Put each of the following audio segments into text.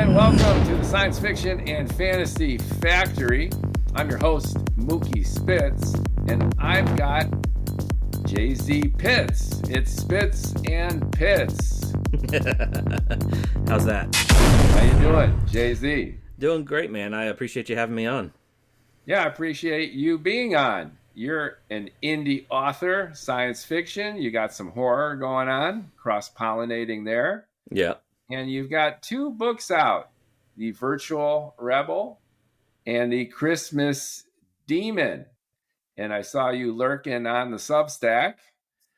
and welcome to the Science Fiction and Fantasy Factory. I'm your host, Mookie Spitz, and I've got Jay-Z Pitts. It's Spitz and Pitts. How's that? How you doing, Jay-Z? Doing great, man. I appreciate you having me on. Yeah, I appreciate you being on. You're an indie author, science fiction. You got some horror going on, cross-pollinating there. Yeah. And you've got two books out, The Virtual Rebel and The Christmas Demon. And I saw you lurking on the Substack,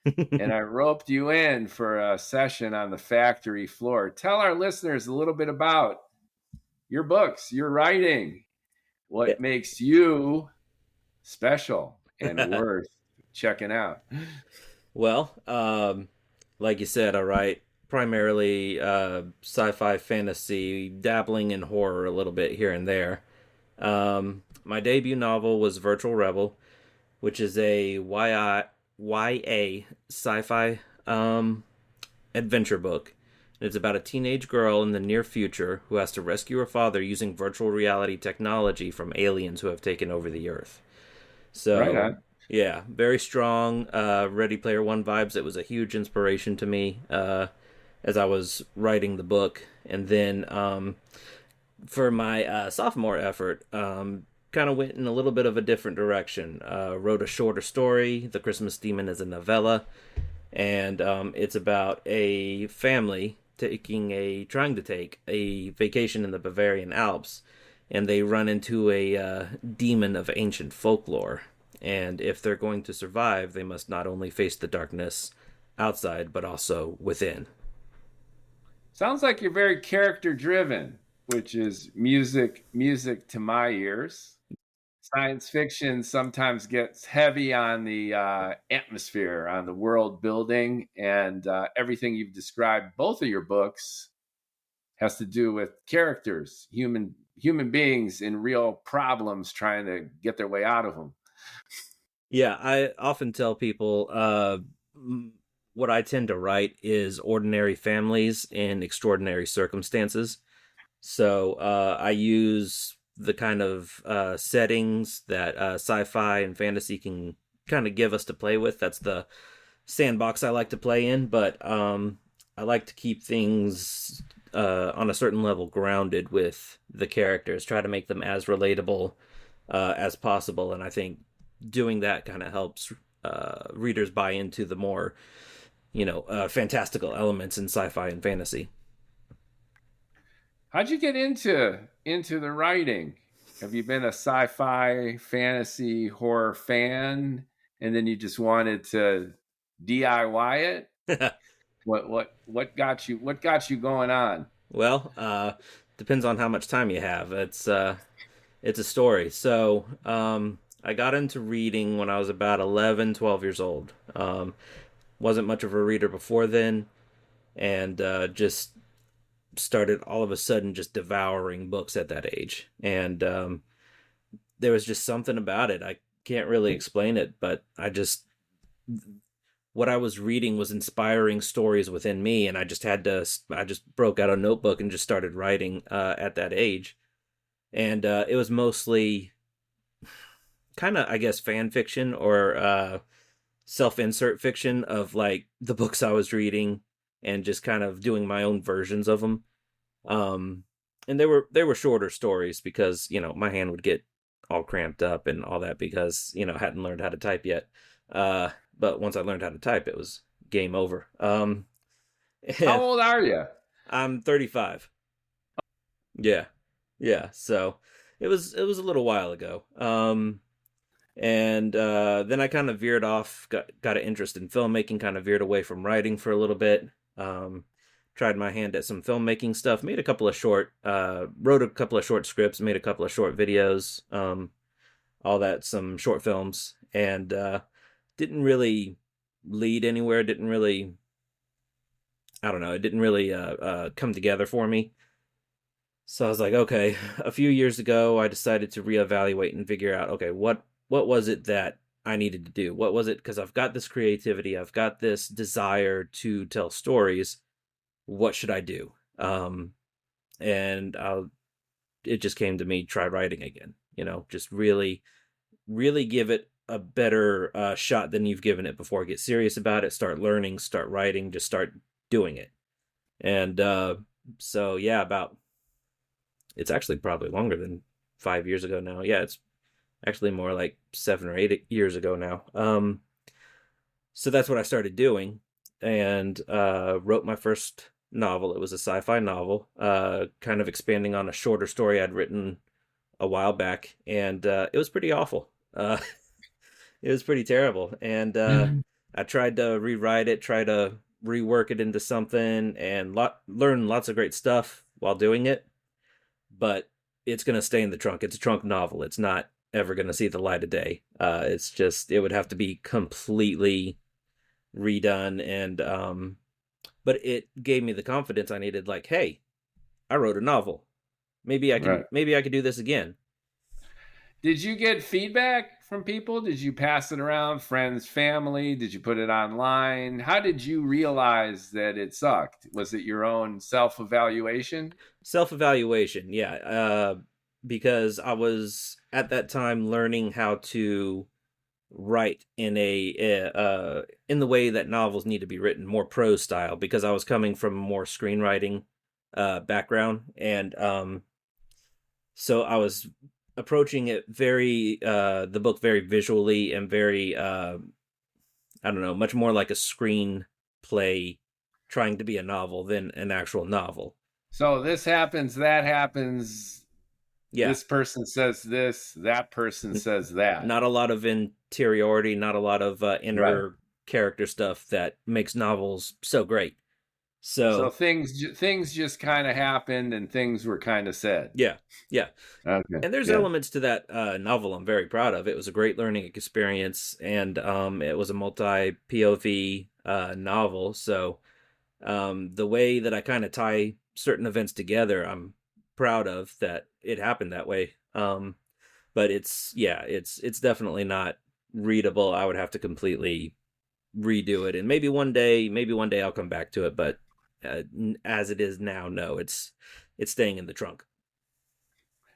and I roped you in for a session on the factory floor. Tell our listeners a little bit about your books, your writing, what makes you special and worth checking out. Well, like you said, I write primarily sci-fi, fantasy, dabbling in horror a little bit here and there. My debut novel was Virtual Rebel, which is a YA sci-fi adventure book. It's about a teenage girl in the near future who has to rescue her father using virtual reality technology from aliens who have taken over the Earth. So, Right on. Yeah, very strong Ready Player One vibes. It was a huge inspiration to me as I was writing the book. And then for my sophomore effort, kind of went in a little bit of a different direction. Wrote a shorter story. The Christmas Demon is a novella. And it's about a family trying to take a vacation in the Bavarian Alps. And they run into a demon of ancient folklore. And if they're going to survive, they must not only face the darkness outside, but also within. Sounds like you're very character driven, which is music to my ears. Science fiction sometimes gets heavy on the atmosphere, on the world building, and everything you've described, both of your books, has to do with characters, human beings in real problems trying to get their way out of them. Yeah, I often tell people what I tend to write is ordinary families in extraordinary circumstances. So I use the kind of settings that sci-fi and fantasy can kind of give us to play with. That's the sandbox I like to play in, but I like to keep things on a certain level grounded with the characters, try to make them as relatable as possible, and I think doing that kind of helps readers buy into the more, fantastical elements in sci-fi and fantasy. How'd you get into the writing? Have you been a sci-fi, fantasy, horror fan, and then you just wanted to DIY it? What got you going on? Well, depends on how much time you have. It's a story. So I got into reading when I was about 11, 12 years old. Wasn't much of a reader before then, and just started all of a sudden just devouring books at that age. And there was just something about it. I can't really explain it, but what I was reading was inspiring stories within me, and I just broke out a notebook and just started writing at that age. And it was mostly kind of, I guess, fan fiction or self-insert fiction of like the books I was reading, and just kind of doing my own versions of them. And they were shorter stories because, my hand would get all cramped up and all that because, I hadn't learned how to type yet. But once I learned how to type, it was game over. How old are you? I'm 35. Yeah. So it was a little while ago. And then I kind of veered off, got an interest in filmmaking, kind of veered away from writing for a little bit. Tried my hand at some filmmaking stuff, wrote a couple of short scripts, made a couple of short videos, all that, some short films, and didn't really lead anywhere. It didn't really come together for me. So I was like, okay, a few years ago, I decided to reevaluate and figure out, okay, what was it that I needed to do? What was it? Because I've got this creativity, I've got this desire to tell stories. What should I do? and it just came to me, try writing again. Just really, really give it a better shot than you've given it before. Get serious about it. Start learning. Start writing. Just start doing it. And so yeah, it's actually probably longer than 5 years ago now. Yeah, it's actually more like 7 or 8 years ago now. So that's what I started doing, and wrote my first novel. It was a sci-fi novel, kind of expanding on a shorter story I'd written a while back, and it was pretty awful. It was pretty terrible, and I tried to rewrite it, try to rework it into something, and learn lots of great stuff while doing it. But it's going to stay in the trunk. It's a trunk novel. It's not ever going to see the light of day. It's just, it would have to be completely redone, and but it gave me the confidence I needed. Like, hey, I wrote a novel. Maybe I can do this again. Did you get feedback from people? Did you pass it around, friends, family? Did you put it online? How did you realize that it sucked? Was it your own self-evaluation? Self-evaluation, yeah. Because I was at that time learning how to write in in the way that novels need to be written, more prose style, because I was coming from a more screenwriting background, and so I was approaching it the book very visually, and very I don't know, much more like a screenplay trying to be a novel than an actual novel. So this happens, that happens. Yeah. This person says this, that person says that. Not a lot of interiority, not a lot of inner character stuff that makes novels so great. So things just kind of happened, and things were kind of said. Yeah. Okay. And there's elements to that novel I'm very proud of. It was a great learning experience, and it was a multi-POV novel. So the way that I kind of tie certain events together, I'm proud of that it happened that way. But it's definitely not readable. I would have to completely redo it, and maybe one day I'll come back to it. But as it is now, no, it's staying in the trunk.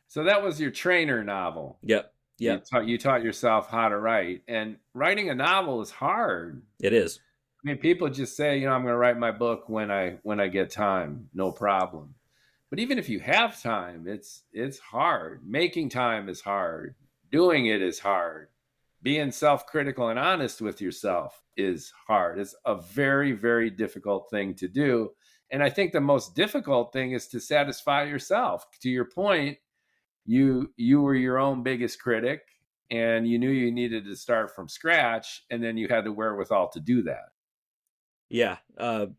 So that was your trainer novel. Yep. You taught yourself how to write, and writing a novel is hard. It is. I mean, people just say, I'm going to write my book when I get time, no problem. But even if you have time, it's hard. Making time is hard. Doing it is hard. Being self-critical and honest with yourself is hard. It's a very, very difficult thing to do. And I think the most difficult thing is to satisfy yourself. To your point, you were your own biggest critic, and you knew you needed to start from scratch, and then you had the wherewithal to do that. Yeah,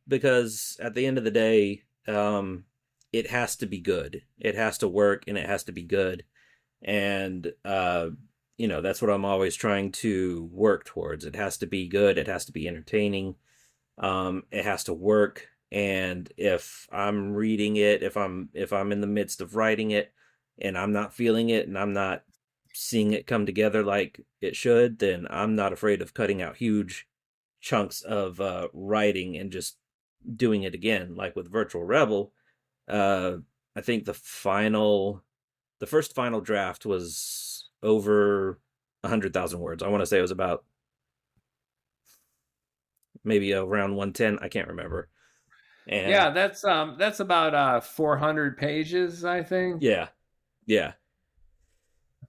because at the end of the day, it has to be good. It has to work, and it has to be good. And that's what I'm always trying to work towards. It has to be good. It has to be entertaining. It has to work. And if I'm reading it, if I'm in the midst of writing it, and I'm not feeling it, and I'm not seeing it come together like it should, then I'm not afraid of cutting out huge chunks of writing and just doing it again. Like with Virtual Rebel, I think the first final draft was over 100,000 words. I want to say it was about maybe around 110. I can't remember. And yeah, that's about 400 pages, I think. Yeah.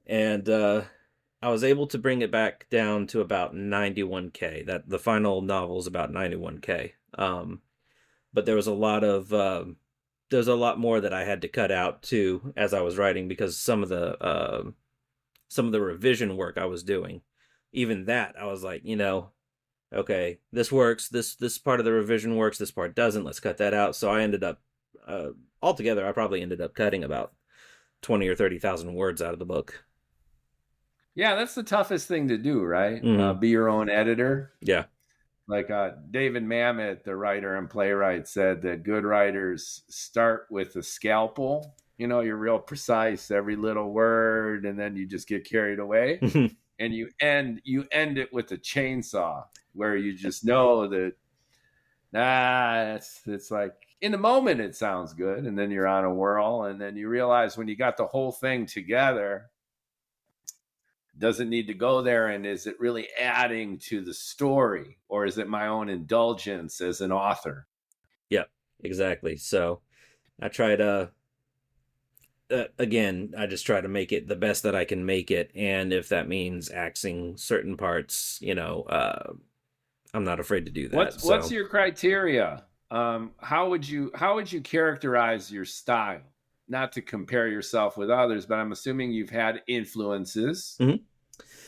And I was able to bring it back down to about 91K. That the final novel is about 91K. But there was a lot more that I had to cut out too as I was writing, because some of the revision work I was doing, even that I was like, okay, this works. This part of the revision works. This part doesn't. Let's cut that out. So I ended up altogether, I probably ended up cutting about 20 or 30,000 words out of the book. Yeah, that's the toughest thing to do, right? Mm-hmm. Be your own editor. Yeah. Like David Mamet, the writer and playwright, said that good writers start with a scalpel. You're real precise, every little word, and then you just get carried away. And you end it with a chainsaw, where you just know that it's like in the moment it sounds good, and then you're on a whirl, and then you realize when you got the whole thing together, does it need to go there, and is it really adding to the story, or is it my own indulgence as an author? Yep, exactly. So I try to again, I just try to make it the best that I can make it, and if that means axing certain parts, I'm not afraid to do that. What's your criteria? How would you characterize your style? Not to compare yourself with others, but I'm assuming you've had influences,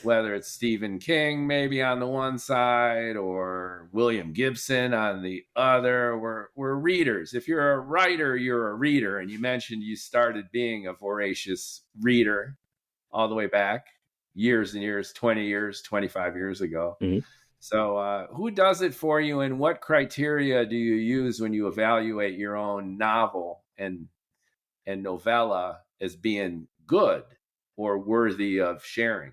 whether it's Stephen King maybe on the one side or William Gibson on the other. We're readers. If you're a writer, you're a reader. And you mentioned you started being a voracious reader all the way back years and years, 20 years, 25 years ago. So who does it for you, and what criteria do you use when you evaluate your own novel and novella as being good or worthy of sharing?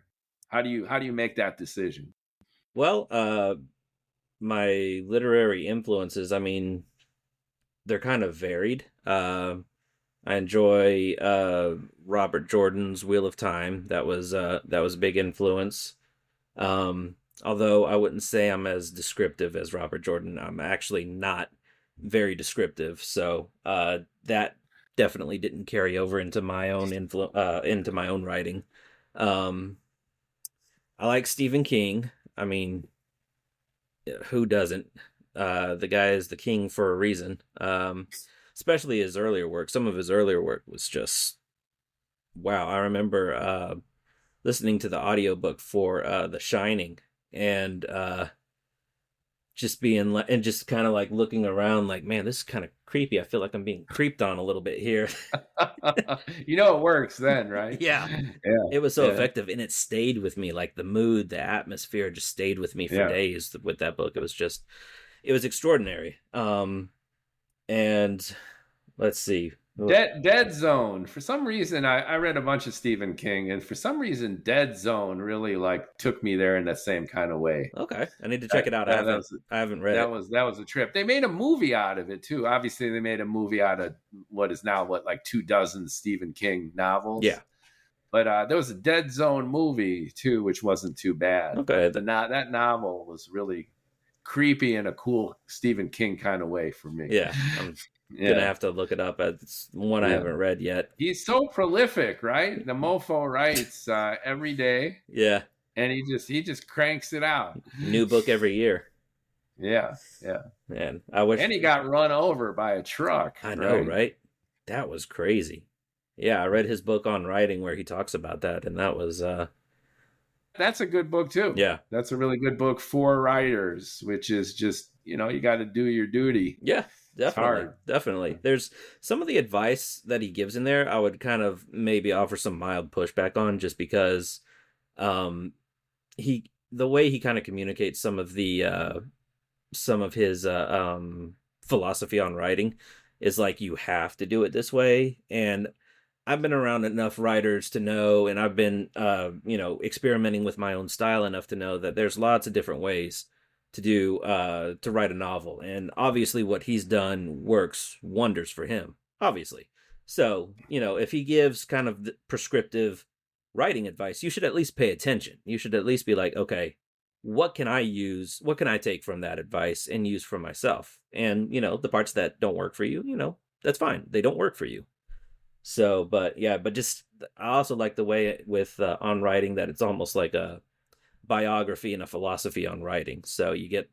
How do you make that decision? Well, my literary influences, I mean, they're kind of varied. I enjoy Robert Jordan's Wheel of Time. That was a big influence. Although I wouldn't say I'm as descriptive as Robert Jordan. I'm actually not very descriptive, so that definitely didn't carry over into my own into my own writing. I like Stephen King. I mean, who doesn't? The guy is the king for a reason. Especially his earlier work. Some of his earlier work was just wow. I remember listening to the audiobook for The Shining, and just being like, and just kind of like looking around like, man, this is kind of creepy. I feel like I'm being creeped on a little bit here. It works then, right? Yeah. It was so effective, and it stayed with me. Like the mood, the atmosphere just stayed with me for days with that book. It was extraordinary. And let's see. Dead Zone. For some reason, I read a bunch of Stephen King, and for some reason, Dead Zone really like took me there in that same kind of way. Okay, I need to check it out. I haven't read it. That was a trip. They made a movie out of it too. Obviously, they made a movie out of what is now like 24 Stephen King novels. Yeah, but there was a Dead Zone movie too, which wasn't too bad. Okay, that novel was really creepy in a cool Stephen King kind of way for me. Yeah. Gonna have to look it up. It's one I haven't read yet. He's so prolific, right? The mofo writes every day. Yeah. And he just cranks it out. New book every year. Yeah. Man, I wish. And he got run over by a truck. I know, right? That was crazy. Yeah, I read his book on writing where he talks about that, and that was that's a good book too. Yeah. That's a really Good book for writers, which is just, you got to do your duty. Yeah. Definitely. There's some of the advice that he gives in there I would kind of maybe offer some mild pushback on, just because the way he kind of communicates some of his philosophy on writing is like, you have to do it this way. And I've been around enough writers to know, and I've been experimenting with my own style enough to know that there's lots of different ways to write a novel, and obviously what he's done works wonders for him, obviously. So if he gives kind of the prescriptive writing advice, you should at least pay attention. You should at least be like, okay, what can I take from that advice and use for myself? And the parts that don't work for you, that's fine, they don't work for you. So but just I also like the way with on writing that it's almost like a biography and a philosophy on writing. So you get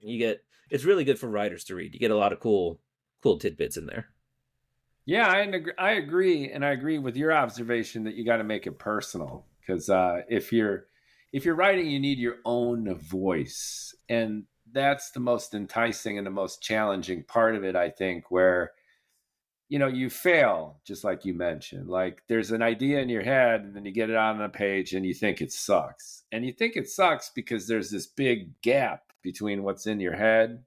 it's really good for writers to read. You get a lot of cool tidbits in there. Yeah, I agree, and I agree with your observation that you got to make it personal, because if you're writing, you need your own voice, and that's the most enticing and the most challenging part of it, I think, where you fail, just like you mentioned. Like, there's an idea in your head, and then you get it on a page, and you think it sucks. And you think it sucks because there's this big gap between what's in your head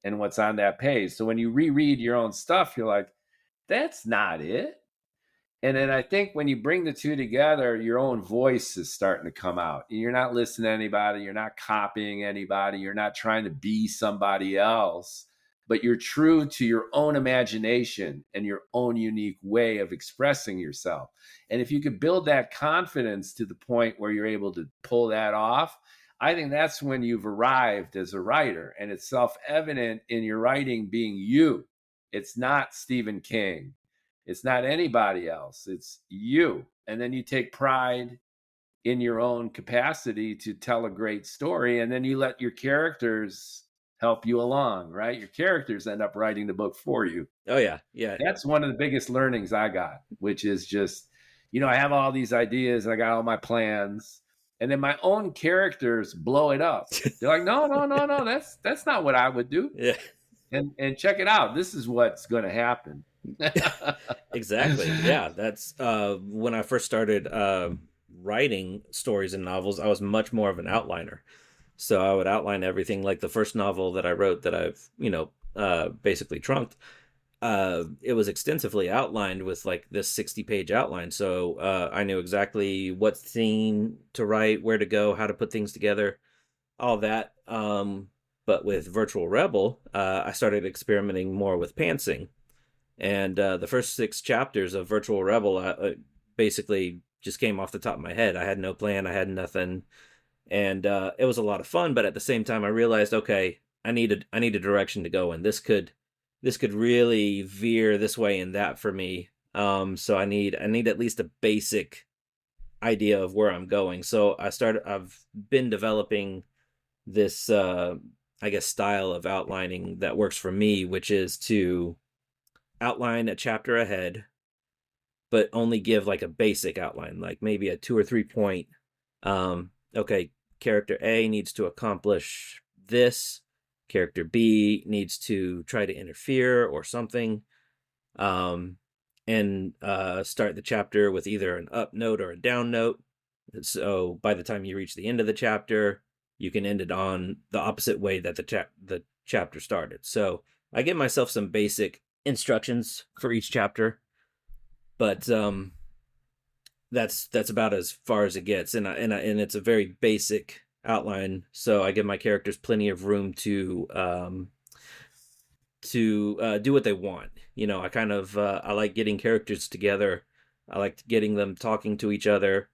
and what's on that page. So when you reread your own stuff, you're like, that's not it. And then I think when you bring the two together, your own voice is starting to come out. You're not listening to anybody. You're not copying anybody. You're not trying to be somebody else. but you're true to your own imagination and your own unique way of expressing yourself. And if you could build that confidence to the point where you're able to pull that off, I think that's when you've arrived as a writer. And it's self-evident in your writing being you. It's not Stephen King. It's not anybody else. It's you. And then you take pride in your own capacity to tell a great story. And then you let your characters help you along, right? Your characters end up writing the book for you. Oh, yeah. Yeah. That's one of the biggest learnings I got, which is just, I have all these ideas and I got all my plans. And then my own characters blow it up. They're like, no, that's not what I would do. Yeah. And check it out. This is what's going to happen. Exactly. Yeah. That's when I first started writing stories and novels, I was much more of an outliner. So I would outline everything. Like the first novel that I wrote that I've, basically trunked, it was extensively outlined with like this 60-page outline. So I knew exactly what scene to write, where to go, how to put things together, all that. But with Virtual Rebel, I started experimenting more with pantsing. And the first 6 chapters of Virtual Rebel basically just came off the top of my head. I had no plan. I had nothing. And it was a lot of fun. But at the same time, I realized, okay, I need a direction to go in. This could really veer this way and that for me. So I need at least a basic idea of where I'm going. So I've been developing this, I guess, style of outlining that works for me, which is to outline a chapter ahead, but only give like a basic outline, like maybe a 2 or 3 point, okay, character A needs to accomplish this, character B needs to try to interfere or something, and start the chapter with either an up note or a down note. So by the time you reach the end of the chapter, you can end it on the opposite way that the chapter started. So I give myself some basic instructions for each chapter, but that's about as far as it gets, and it's a very basic outline. So I give my characters plenty of room to do what they want. I kind of I like getting characters together. I like getting them talking to each other,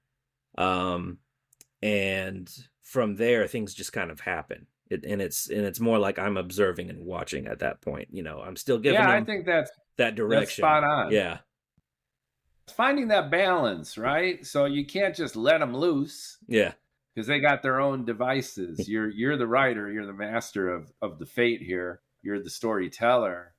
and from there things just kind of happen. It's more like I'm observing and watching at that point. I'm still giving them, I think that direction. That's spot on. Yeah. Finding that balance, right? So you can't just let them loose. Yeah. Because they got their own devices. You're the writer, you're the master of the fate here. You're the storyteller.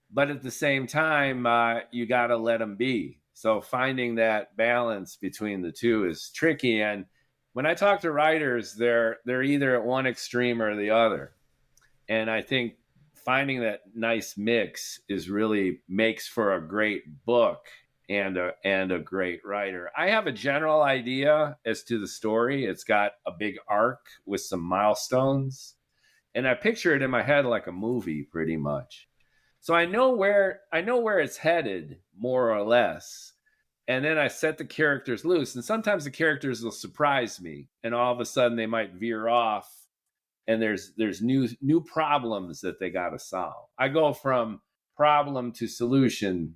But at the same time, you got to let them be. So finding that balance between the two is tricky. And when I talk to writers, they're either at one extreme or the other. And I think finding that nice mix really makes for a great book and a great writer. I have a general idea as to the story. It's got a big arc with some milestones, and I picture it in my head like a movie pretty much. So I know where it's headed more or less. And then I set the characters loose, and sometimes the characters will surprise me, and all of a sudden they might veer off, and there's new problems that they got to solve. I go from problem to solution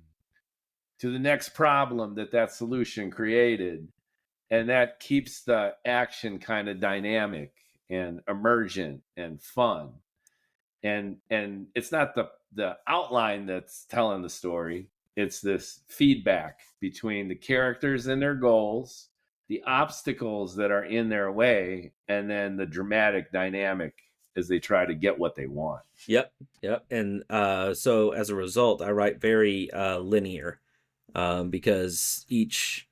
to the next problem that solution created, and that keeps the action kind of dynamic and emergent and fun. And it's not the outline that's telling the story. It's this feedback between the characters and their goals, the obstacles that are in their way, and then the dramatic dynamic as they try to get what they want. Yep. And so as a result, I write very linear, because each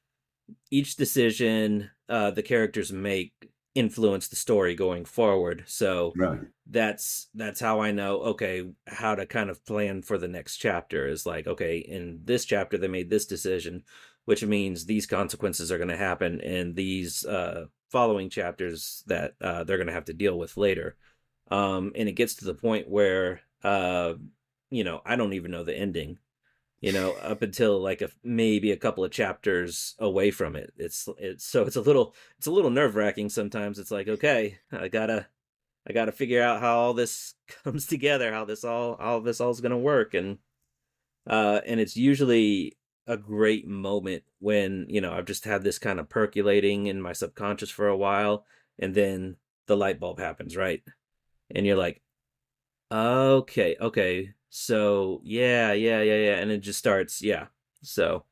decision the characters make influence the story going forward. So right. That's how I know, okay, how to kind of plan for the next chapter is like, okay, in this chapter they made this decision, which means these consequences are going to happen in these following chapters that they're going to have to deal with later. And it gets to the point where I don't even know the ending, up until like maybe a couple of chapters away from it. It's a little nerve-wracking sometimes. It's like, okay, I gotta I got to figure out how all this comes together, how this all is going to work. And it's usually a great moment when, I've just had this kind of percolating in my subconscious for a while, and then the light bulb happens, right? And you're like, okay, so yeah, and it just starts, yeah. So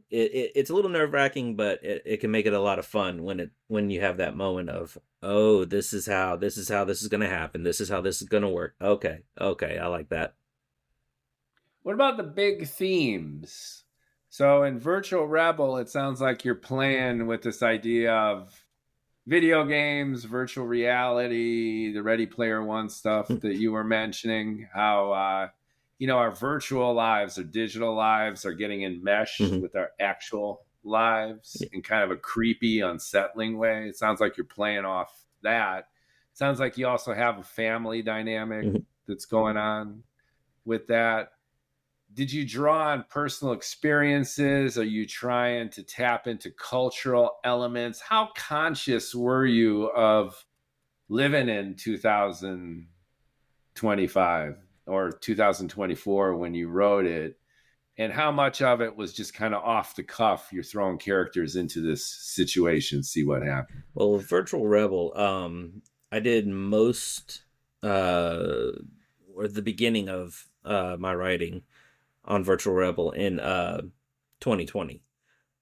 it's a little nerve-wracking, but it can make it a lot of fun when you have that moment of, oh, this is how this is gonna happen, this is how this is gonna work. Okay, I like that. What about the big themes? So in Virtual Rebel, it sounds like you're playing with this idea of video games, virtual reality, the Ready Player One stuff that you were mentioning, how our virtual lives or digital lives are getting enmeshed Mm-hmm. with our actual lives Yeah. in kind of a creepy, unsettling way. It sounds like you're playing off that. It sounds like you also have a family dynamic Mm-hmm. that's going on with that. Did you draw on personal experiences? Are you trying to tap into cultural elements? How conscious were you of living in 2025 or 2024 when you wrote it? And how much of it was just kind of off the cuff? You're throwing characters into this situation, see what happens. Well, Virtual Rebel, I did most or the beginning of my writing on Virtual Rebel in 2020.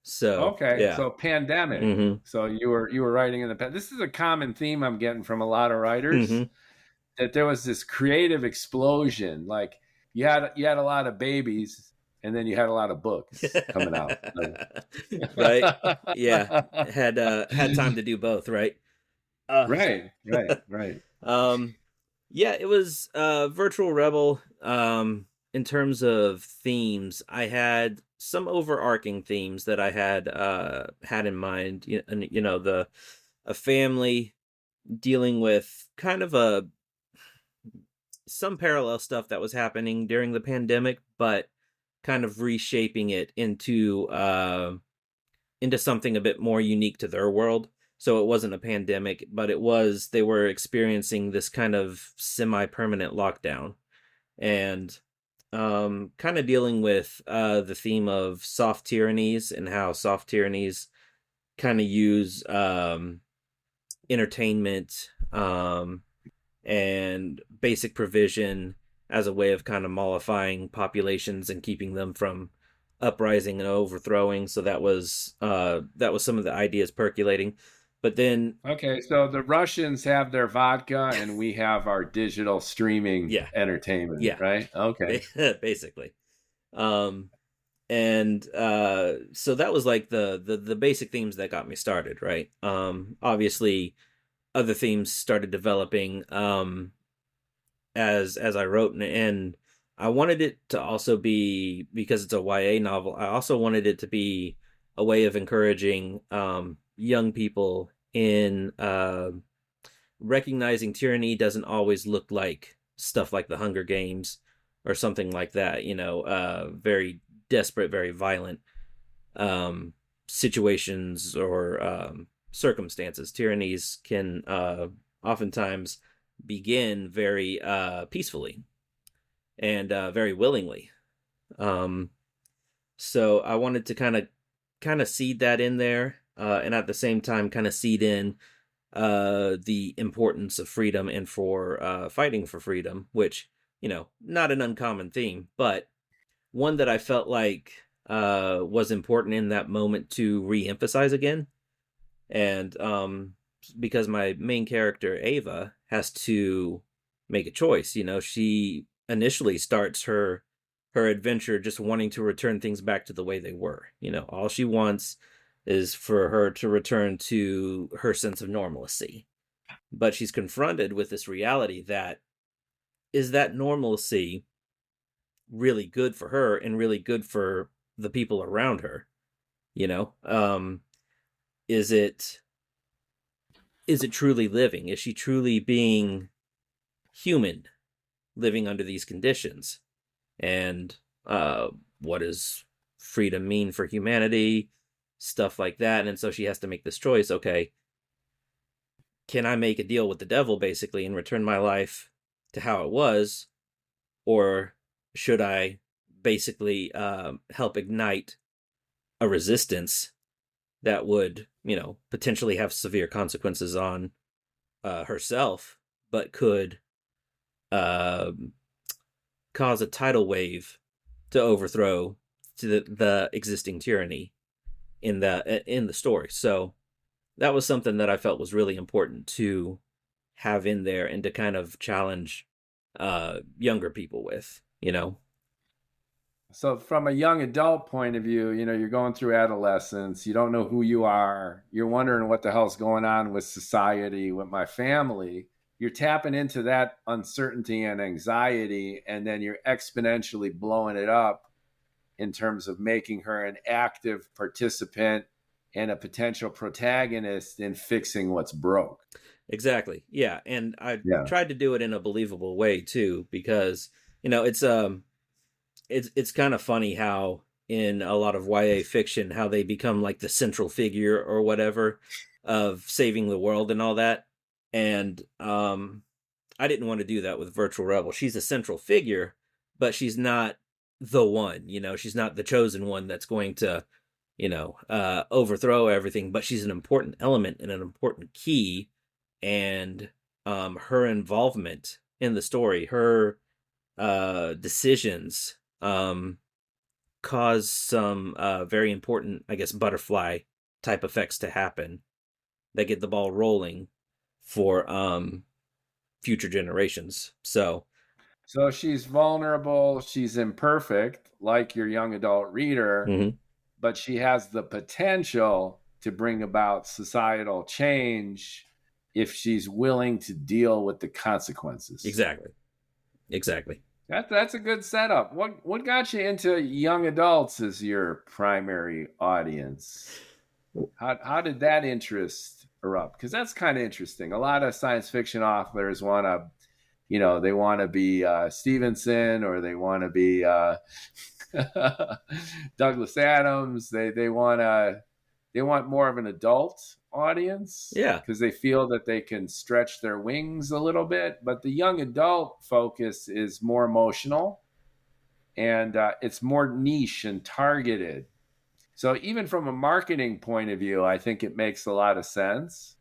So Okay, yeah. so pandemic. Mm-hmm. So you were writing in the past. This is a common theme I'm getting from a lot of writers, Mm-hmm. that there was this creative explosion. Like you had a lot of babies, and then you had a lot of books coming out. Right. Yeah. Had time to do both, right? Uh Right. um yeah, it was Virtual Rebel. In terms of themes, I had some overarching themes that I had in mind. The a family dealing with kind of a some parallel stuff that was happening during the pandemic, but kind of reshaping it into something a bit more unique to their world. So it wasn't a pandemic, but they were experiencing this kind of semi-permanent lockdown, and kind of dealing with the theme of soft tyrannies and how soft tyrannies kind of use entertainment and basic provision as a way of kind of mollifying populations and keeping them from uprising and overthrowing. So that was some of the ideas percolating. But then Okay, so the Russians have their vodka, and we have our digital streaming yeah, entertainment, yeah, right? Okay. basically. Um and so that was like the basic themes that got me started, right? Obviously other themes started developing as I wrote, and I wanted it to also be, because it's a YA novel, I also wanted it to be a way of encouraging young people in recognizing tyranny doesn't always look like stuff like the Hunger Games or something like that, very desperate, very violent situations or circumstances. Tyrannies can oftentimes begin very peacefully and very willingly. Um, so I wanted to kind of seed that in there, and at the same time kind of seed in the importance of freedom and for fighting for freedom, which, not an uncommon theme, but one that I felt like was important in that moment to re-emphasize again. And because my main character Ava has to make a choice, she initially starts her adventure just wanting to return things back to the way they were. All she wants is for her to return to her sense of normalcy. But she's confronted with this reality that, is that normalcy really good for her and really good for the people around her? You know, is it truly living? Is she truly being human, living under these conditions? And what does freedom mean for humanity? Stuff like that. And so she has to make this choice. Okay, can I make a deal with the devil basically and return my life to how it was, or should I basically help ignite a resistance that would, potentially have severe consequences on herself, but could uh, cause a tidal wave to overthrow the existing tyranny in the story. So that was something that I felt was really important to have in there and to kind of challenge younger people with. So from a young adult point of view, you're going through adolescence, you don't know who you are, you're wondering what the hell's going on with society, with my family. You're tapping into that uncertainty and anxiety, and then you're exponentially blowing it up in terms of making her an active participant and a potential protagonist in fixing what's broke. Exactly. Yeah, and I Yeah. tried to do it in a believable way too, because it's kind of funny how in a lot of YA fiction how they become like the central figure or whatever of saving the world and all that. And I didn't want to do that with Virtual Rebel. She's a central figure, but she's not the one, she's not the chosen one that's going to, overthrow everything, but she's an important element and an important key. And her involvement in the story, her decisions cause some very important, I guess, butterfly type effects to happen that get the ball rolling for future generations. So she's vulnerable, she's imperfect, like your young adult reader, mhm. but she has the potential to bring about societal change if she's willing to deal with the consequences. Exactly. That's a good setup. What got you into young adults as your primary audience? How did that interest erupt? Because that's kind of interesting. A lot of science fiction authors want to, they want to be Stevenson, or they want to be Douglas Adams. They want more of an adult audience Yeah. because they feel that they can stretch their wings a little bit. But the young adult focus is more emotional, and it's more niche and targeted. So even from a marketing point of view, I think it makes a lot of sense.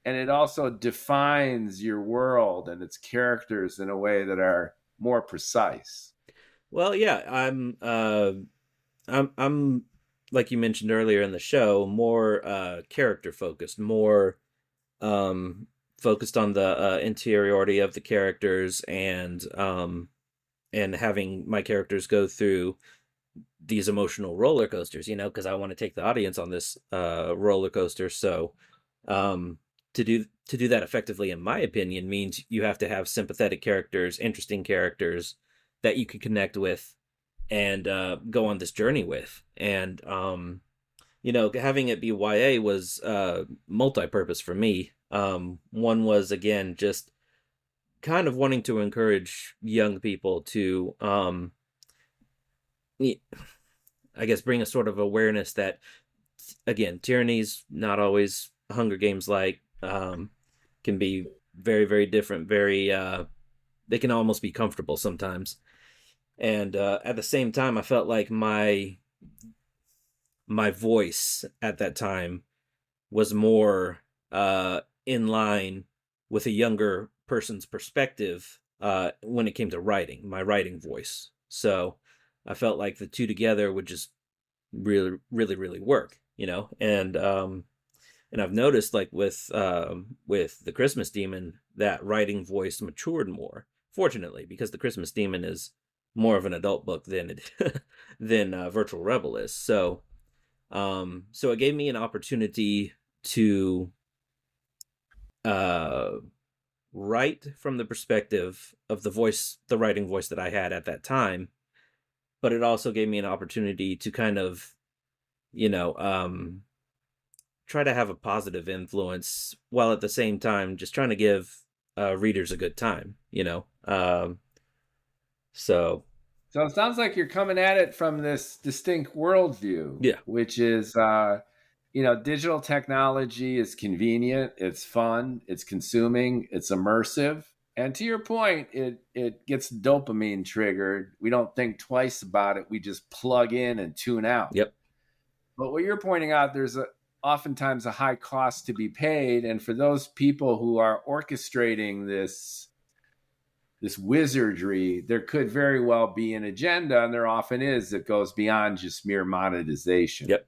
And it also defines your world and its characters in a way that are more precise. Well, yeah, I'm like you mentioned earlier in the show, more character focused, more um focused on the interiority of the characters, and having my characters go through these emotional roller coasters, because I want to take the audience on this roller coaster. So um to do that effectively, in my opinion, means you have to have sympathetic characters, interesting characters that you can connect with and go on this journey with. And having it be YA was multi-purpose for me. One was, again, just kind of wanting to encourage young people to I guess bring a sort of awareness that, again, tyranny's not always Hunger Games like, can be very, very different, very they can almost be comfortable sometimes. And at the same time, I felt like my voice at that time was more in line with a younger person's perspective when it came to writing, my writing voice. So I felt like the two together would just really, really, really work, and I've noticed, like, with the Christmas Demon, that writing voice matured more. Fortunately, because the Christmas Demon is more of an adult book than Virtual Rebel is. So it gave me an opportunity to uh, write from the perspective of the writing voice that I had at that time. But it also gave me an opportunity to kind of, you know, um, try to have a positive influence while at the same time just trying to give readers a good time. So So it sounds like you're coming at it from this distinct worldview, yeah. which is digital technology is convenient, it's fun, it's consuming, it's immersive. And to your point, it gets dopamine triggered. We don't think twice about it. We just plug in and tune out. Yep. But what you're pointing out, there's oftentimes a high cost to be paid. And for those people who are orchestrating this wizardry, there could very well be an agenda, and there often is, that goes beyond just mere monetization. Yep.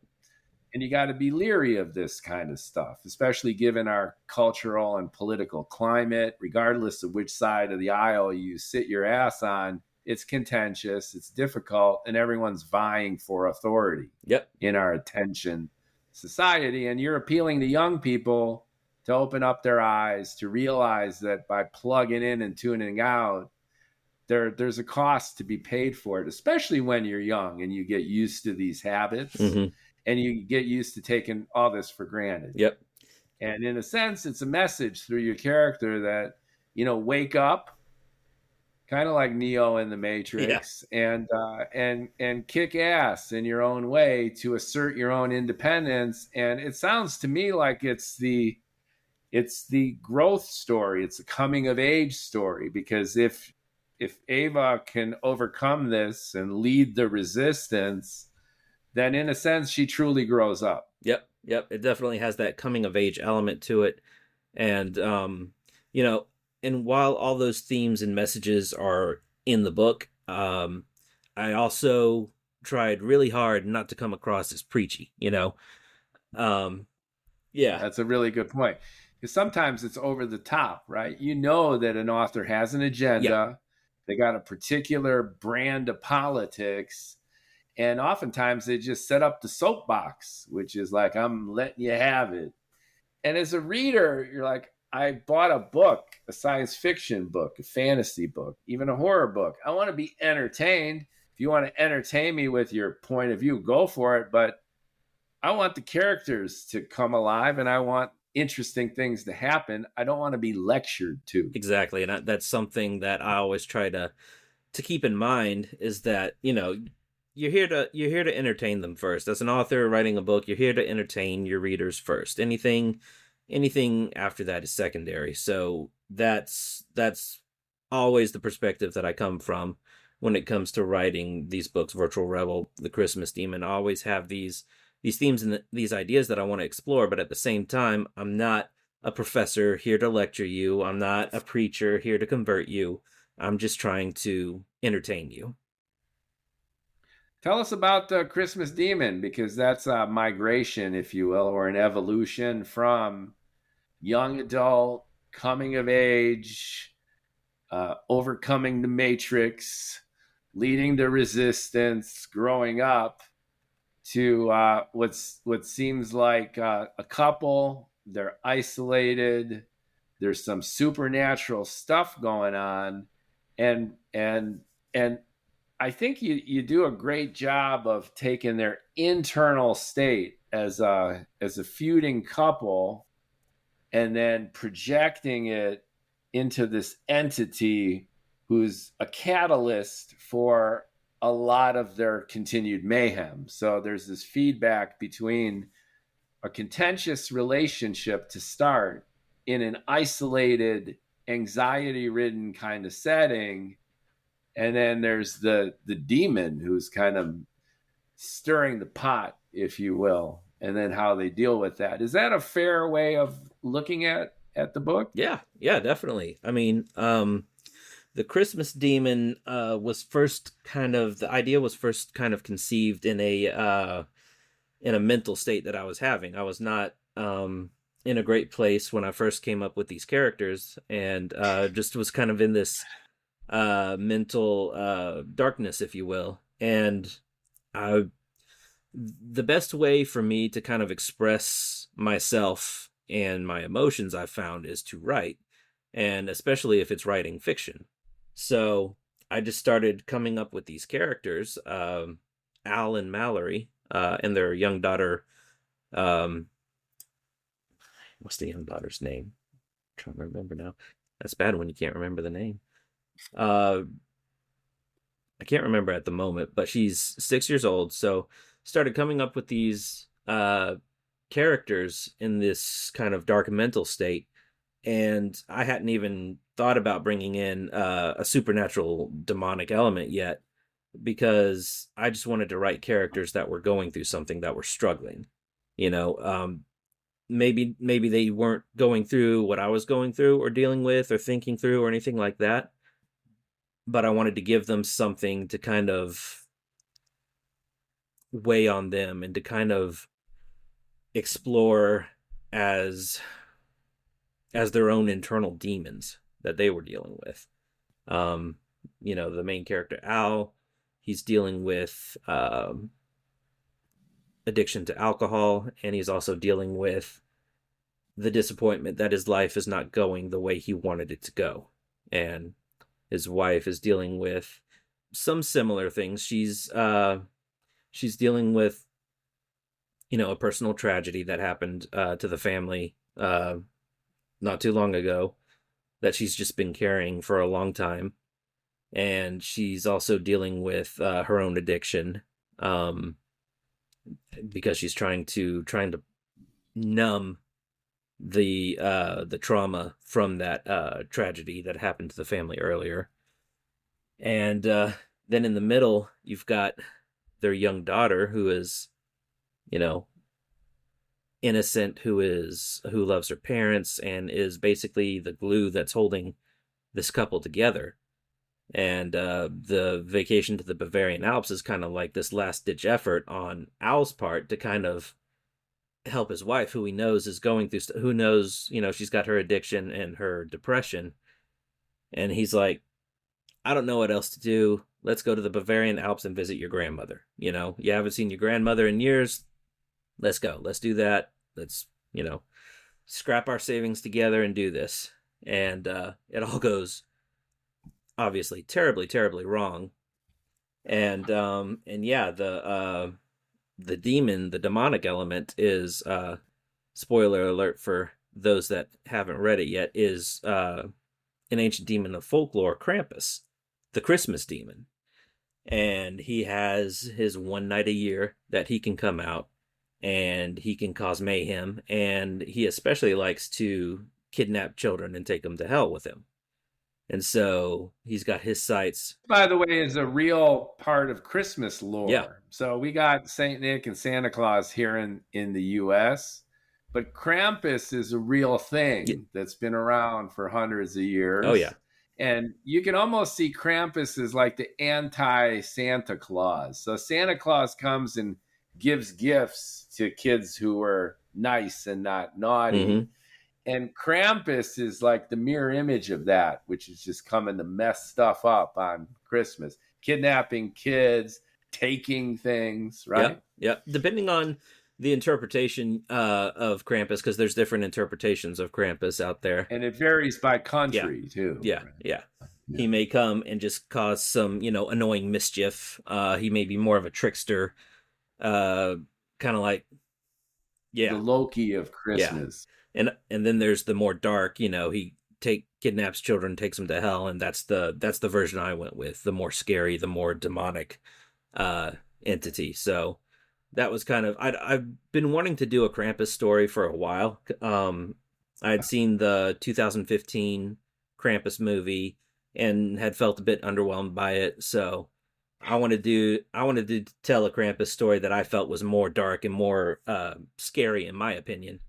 And you got to be leery of this kind of stuff, especially given our cultural and political climate. Regardless of which side of the aisle you sit your ass on, it's contentious, it's difficult, and everyone's vying for authority. Yep. In our attention society. And you're appealing to young people to open up their eyes, to realize that by plugging in and tuning out, there's a cost to be paid for it, especially when you're young and you get used to these habits. Mm-hmm. And you get used to taking all this for granted. Yep. And in a sense, it's a message through your character that, wake up, kind of like Neo in the Matrix, and kick ass in your own way to assert your own independence. And it sounds to me like it's the growth story. It's a coming of age story, because if Ava can overcome this and lead the resistance, then in a sense, she truly grows up. Yep. It definitely has that coming of age element to it. And, and while all those themes and messages are in the book, I also tried really hard not to come across as preachy, Yeah. That's a really good point. Because sometimes it's over the top, right? That an author has an agenda. Yeah. They got a particular brand of politics. And oftentimes they just set up the soapbox, which is like, I'm letting you have it. And as a reader, you're like, I bought a book, a science fiction book, a fantasy book, even a horror book. I want to be entertained. If you want to entertain me with your point of view, go for it. But I want the characters to come alive, and I want interesting things to happen. I don't want to be lectured to. Exactly. And that's something that I always try to keep in mind, is that, you're here to entertain them first. As an author writing a book, you're here to entertain your readers first. Anything after that is secondary. So that's always the perspective that I come from when it comes to writing these books. Virtual Rebel, The Christmas Demon, I always have these themes and these ideas that I want to explore, but at the same time, I'm not a professor here to lecture you. I'm not a preacher here to convert you. I'm just trying to entertain you. Tell us about the Christmas Demon, because that's a migration, if you will, or an evolution from young adult, coming of age, overcoming the Matrix, leading the resistance, growing up, to what seems like a couple. They're isolated. There's some supernatural stuff going on, and I think you do a great job of taking their internal state as a feuding couple, and then projecting it into this entity who's a catalyst for a lot of their continued mayhem. So there's this feedback between a contentious relationship to start in an isolated, anxiety-ridden kind of setting. And then there's the demon who's kind of stirring the pot, if you will, and then how they deal with that. Is that a fair way of looking at the book? Yeah, definitely. I mean, the Christmas Demon was first kind of conceived in a mental state that I was having. I was not in a great place when I first came up with these characters, and just was kind of in this mental darkness, if you will. And the best way for me to kind of express myself and my emotions, I've found, is to write, and especially if it's writing fiction. So I just started coming up with these characters, Al and Mallory, and their young daughter. What's the young daughter's name? I'm trying to remember now. That's bad when you can't remember the name. I can't remember at the moment, but she's 6 years old. So started coming up with these characters in this kind of dark mental state, and I hadn't even thought about bringing in a supernatural demonic element yet, because I just wanted to write characters that were going through something, that were struggling. You know, maybe they weren't going through what I was going through or dealing with or thinking through or anything like that, but I wanted to give them something to kind of weigh on them and to kind of explore as their own internal demons that they were dealing with. Um, the main character Al, he's dealing with addiction to alcohol, and he's also dealing with the disappointment that his life is not going the way he wanted it to go. And his wife is dealing with some similar things. She's dealing with, a personal tragedy that happened to the family not too long ago, that she's just been carrying for a long time. And she's also dealing with her own addiction, because she's trying to numb the trauma from that tragedy that happened to the family earlier. And then in the middle, you've got their young daughter, who is, innocent, who loves her parents and is basically the glue that's holding this couple together. And the vacation to the Bavarian Alps is kind of like this last ditch effort on Al's part to kind of help his wife, who he knows is going through, who knows, she's got her addiction and her depression. And he's like, I don't know what else to do. Let's go to the Bavarian Alps and visit your grandmother. You haven't seen your grandmother in years. Let's go. Let's do that. Let's, scrap our savings together and do this. And it all goes obviously terribly, terribly wrong. And yeah, the demon, the demonic element is, spoiler alert for those that haven't read it yet, is an ancient demon of folklore, Krampus, the Christmas demon. And he has his one night a year that he can come out, and he can cause mayhem, and he especially likes to kidnap children and take them to hell with him. And so he's got his sights. By the way, is a real part of Christmas lore. Yeah. So we got Saint Nick and Santa Claus here in the U.S., but Krampus is a real thing that's been around for hundreds of years. Oh, yeah. And you can almost see Krampus as like the anti-Santa Claus. So Santa Claus comes and gives gifts to kids who are nice and not naughty. Mm-hmm. And Krampus is like the mirror image of that, which is just coming to mess stuff up on Christmas. Kidnapping kids, taking things, right? Yeah. Depending on the interpretation of Krampus, because there's different interpretations of Krampus out there. And it varies by country, too. Yeah, right? Yeah. He may come and just cause some, annoying mischief. He may be more of a trickster, kind of like, the Loki of Christmas. Yeah. And then there's the more dark, he kidnaps children, takes them to hell, and that's the version I went with, the more scary, the more demonic entity. So that was kind of, I've been wanting to do a Krampus story for a while. I had seen the 2015 Krampus movie and had felt a bit underwhelmed by it. So I wanted to tell a Krampus story that I felt was more dark and more scary, in my opinion.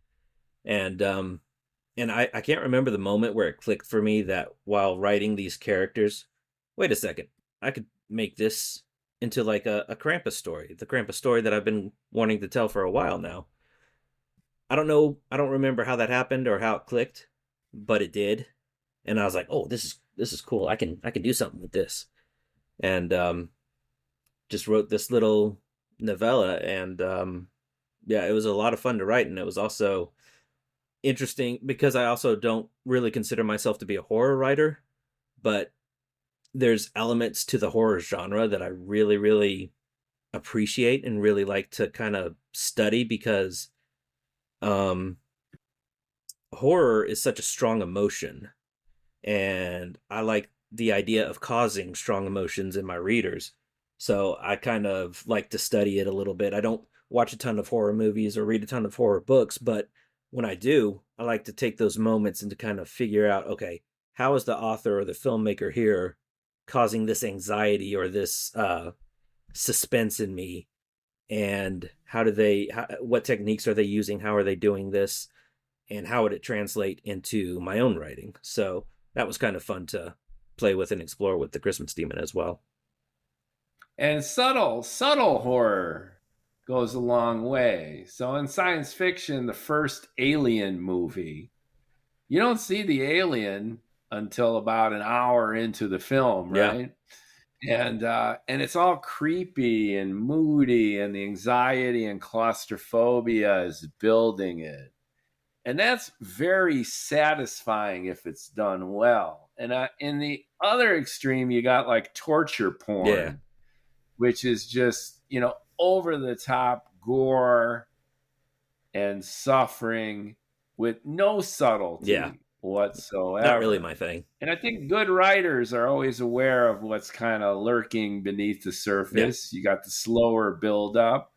And I can't remember the moment where it clicked for me that while writing these characters, wait a second, I could make this into like a Krampus story, the Krampus story that I've been wanting to tell for a while now. I don't remember how that happened or how it clicked, but it did. And I was like, oh, this is cool. I can do something with this. And just wrote this little novella, and it was a lot of fun to write. And it was also interesting because I also don't really consider myself to be a horror writer, but there's elements to the horror genre that I really, really appreciate and really like to kind of study, because horror is such a strong emotion, and I like the idea of causing strong emotions in my readers. So I kind of like to study it a little bit. I don't watch a ton of horror movies or read a ton of horror books, but when I do, I like to take those moments and to kind of figure out, okay, how is the author or the filmmaker here causing this anxiety or this suspense in me, and what techniques are they using, how are they doing this, and how would it translate into my own writing? So that was kind of fun to play with and explore with the Christmas Demon as well. And subtle horror goes a long way. So in science fiction, the first Alien movie, you don't see the alien until about an hour into the film, right? And it's all creepy and moody, and the anxiety and claustrophobia is building it. And that's very satisfying if it's done well. And in the other extreme, you got like torture porn, which is just, over the top gore and suffering with no subtlety whatsoever. Not really my thing. And I think good writers are always aware of what's kind of lurking beneath the surface. You got the slower build up.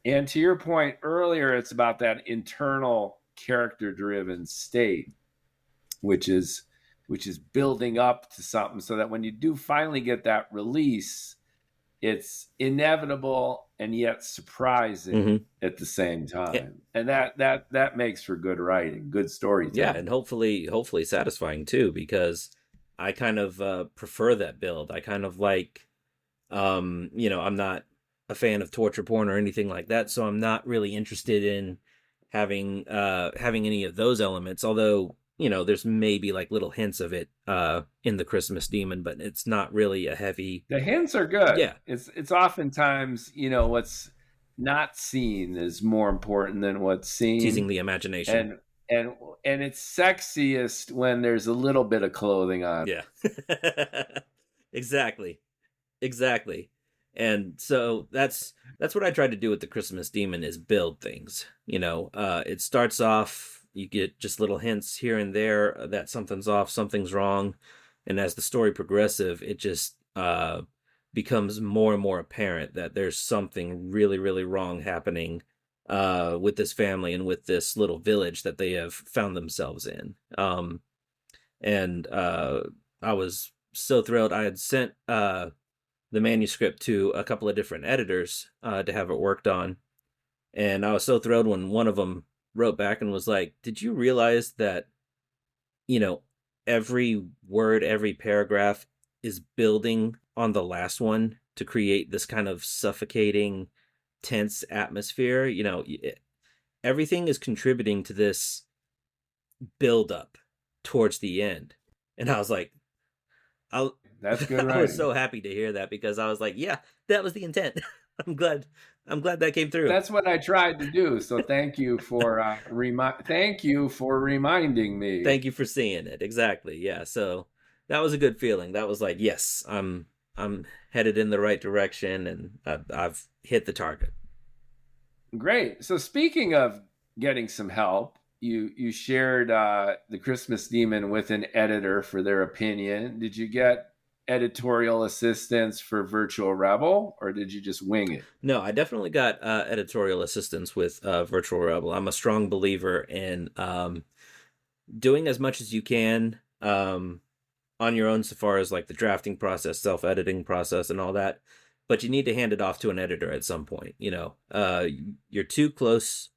And to your point earlier, it's about that internal character driven state, which is building up to something, so that when you do finally get that release, it's inevitable and yet surprising at the same time. And that makes for good writing, good storytelling. Yeah, and hopefully satisfying too, because I kind of prefer that build. I kind of like, I'm not a fan of torture porn or anything like that, so I'm not really interested in having any of those elements, although there's maybe like little hints of it in the Christmas Demon, but it's not really a heavy. The hints are good. Yeah, it's oftentimes what's not seen is more important than what's seen. Teasing the imagination. And it's sexiest when there's a little bit of clothing on. Yeah. Exactly. And so that's what I tried to do with the Christmas Demon, is build things. It starts off, you get just little hints here and there that something's off, something's wrong. And as the story progresses, it just becomes more and more apparent that there's something really, really wrong happening with this family and with this little village that they have found themselves in. And I was so thrilled. I had sent the manuscript to a couple of different editors to have it worked on. And I was so thrilled when one of them wrote back and was like, did you realize that, every word, every paragraph is building on the last one to create this kind of suffocating, tense atmosphere? Everything is contributing to this build up towards the end. And I was like, that's good. I was so happy to hear that, because I was like, yeah, that was the intent. I'm glad that came through. That's what I tried to do. So thank you for reminding me. Thank you for seeing it. Exactly. Yeah. So that was a good feeling. That was like, yes, I'm headed in the right direction, and I've hit the target. Great. So speaking of getting some help, you shared the Christmas Demon with an editor for their opinion. Did you get editorial assistance for Virtual Rebel, or did you just wing it? No, I definitely got editorial assistance with Virtual Rebel. I'm a strong believer in doing as much as you can on your own, so far as like the drafting process, self-editing process, and all that. But you need to hand it off to an editor at some point. You're too close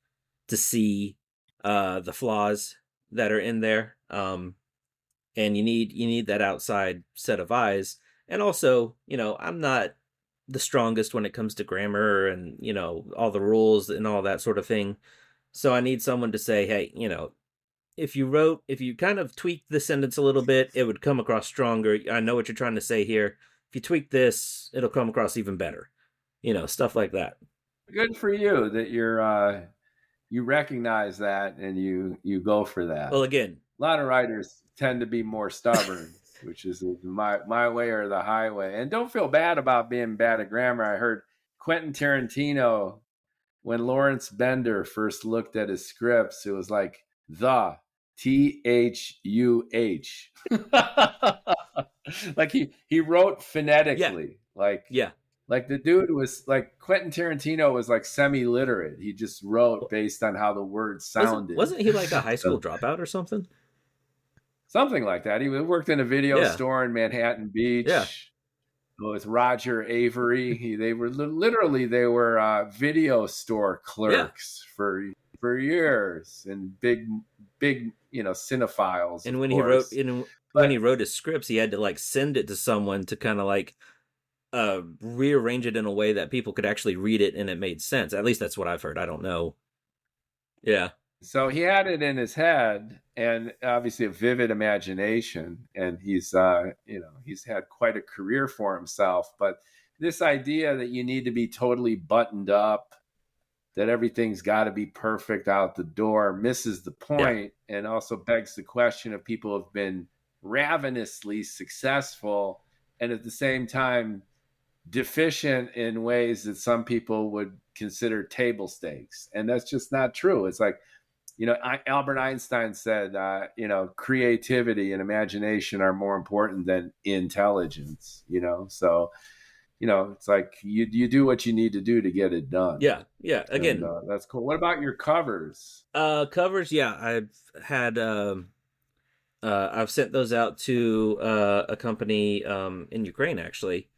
to see the flaws that are in there. And you need that outside set of eyes. And also, I'm not the strongest when it comes to grammar and, all the rules and all that sort of thing. So I need someone to say, hey, if you kind of tweak the sentence a little bit, it would come across stronger. I know what you're trying to say here. If you tweak this, it'll come across even better. Stuff like that. Good for you that you recognize that and you go for that. Well, again, a lot of writers tend to be more stubborn, which is my way or the highway. And don't feel bad about being bad at grammar. I heard Quentin Tarantino, when Lawrence Bender first looked at his scripts, it was like the THUH. Like he wrote phonetically. Yeah. Like the dude was like Quentin Tarantino was like semi-literate. He just wrote based on how the words sounded. Wasn't he like a high school So dropout or something? something like that. He worked in a video Yeah, store in Manhattan yeah, Beach with Roger Avery. They were literally they were video store yeah. clerks for years, and big cinephiles, And of course. when But he wrote his scripts, he had to like send it to someone to kind of like rearrange it in a way that people could actually read it and it made sense. At least that's what I've heard. I don't know. Yeah, so he had it in his head, and obviously a vivid imagination, and he's had quite a career for himself. But this idea that you need to be totally buttoned up, that everything's got to be perfect out the door, misses the yeah, point, and also begs the question of people who have been ravenously successful and at the same time deficient in ways that some people would consider table stakes. And that's just not true. It's like, Albert Einstein said, creativity and imagination are more important than intelligence, so it's like you do what you need to do to get it done. yeah, yeah. And Again, that's cool. What about your covers? covers. Yeah, I've had. I've sent those out to a company in Ukraine actually,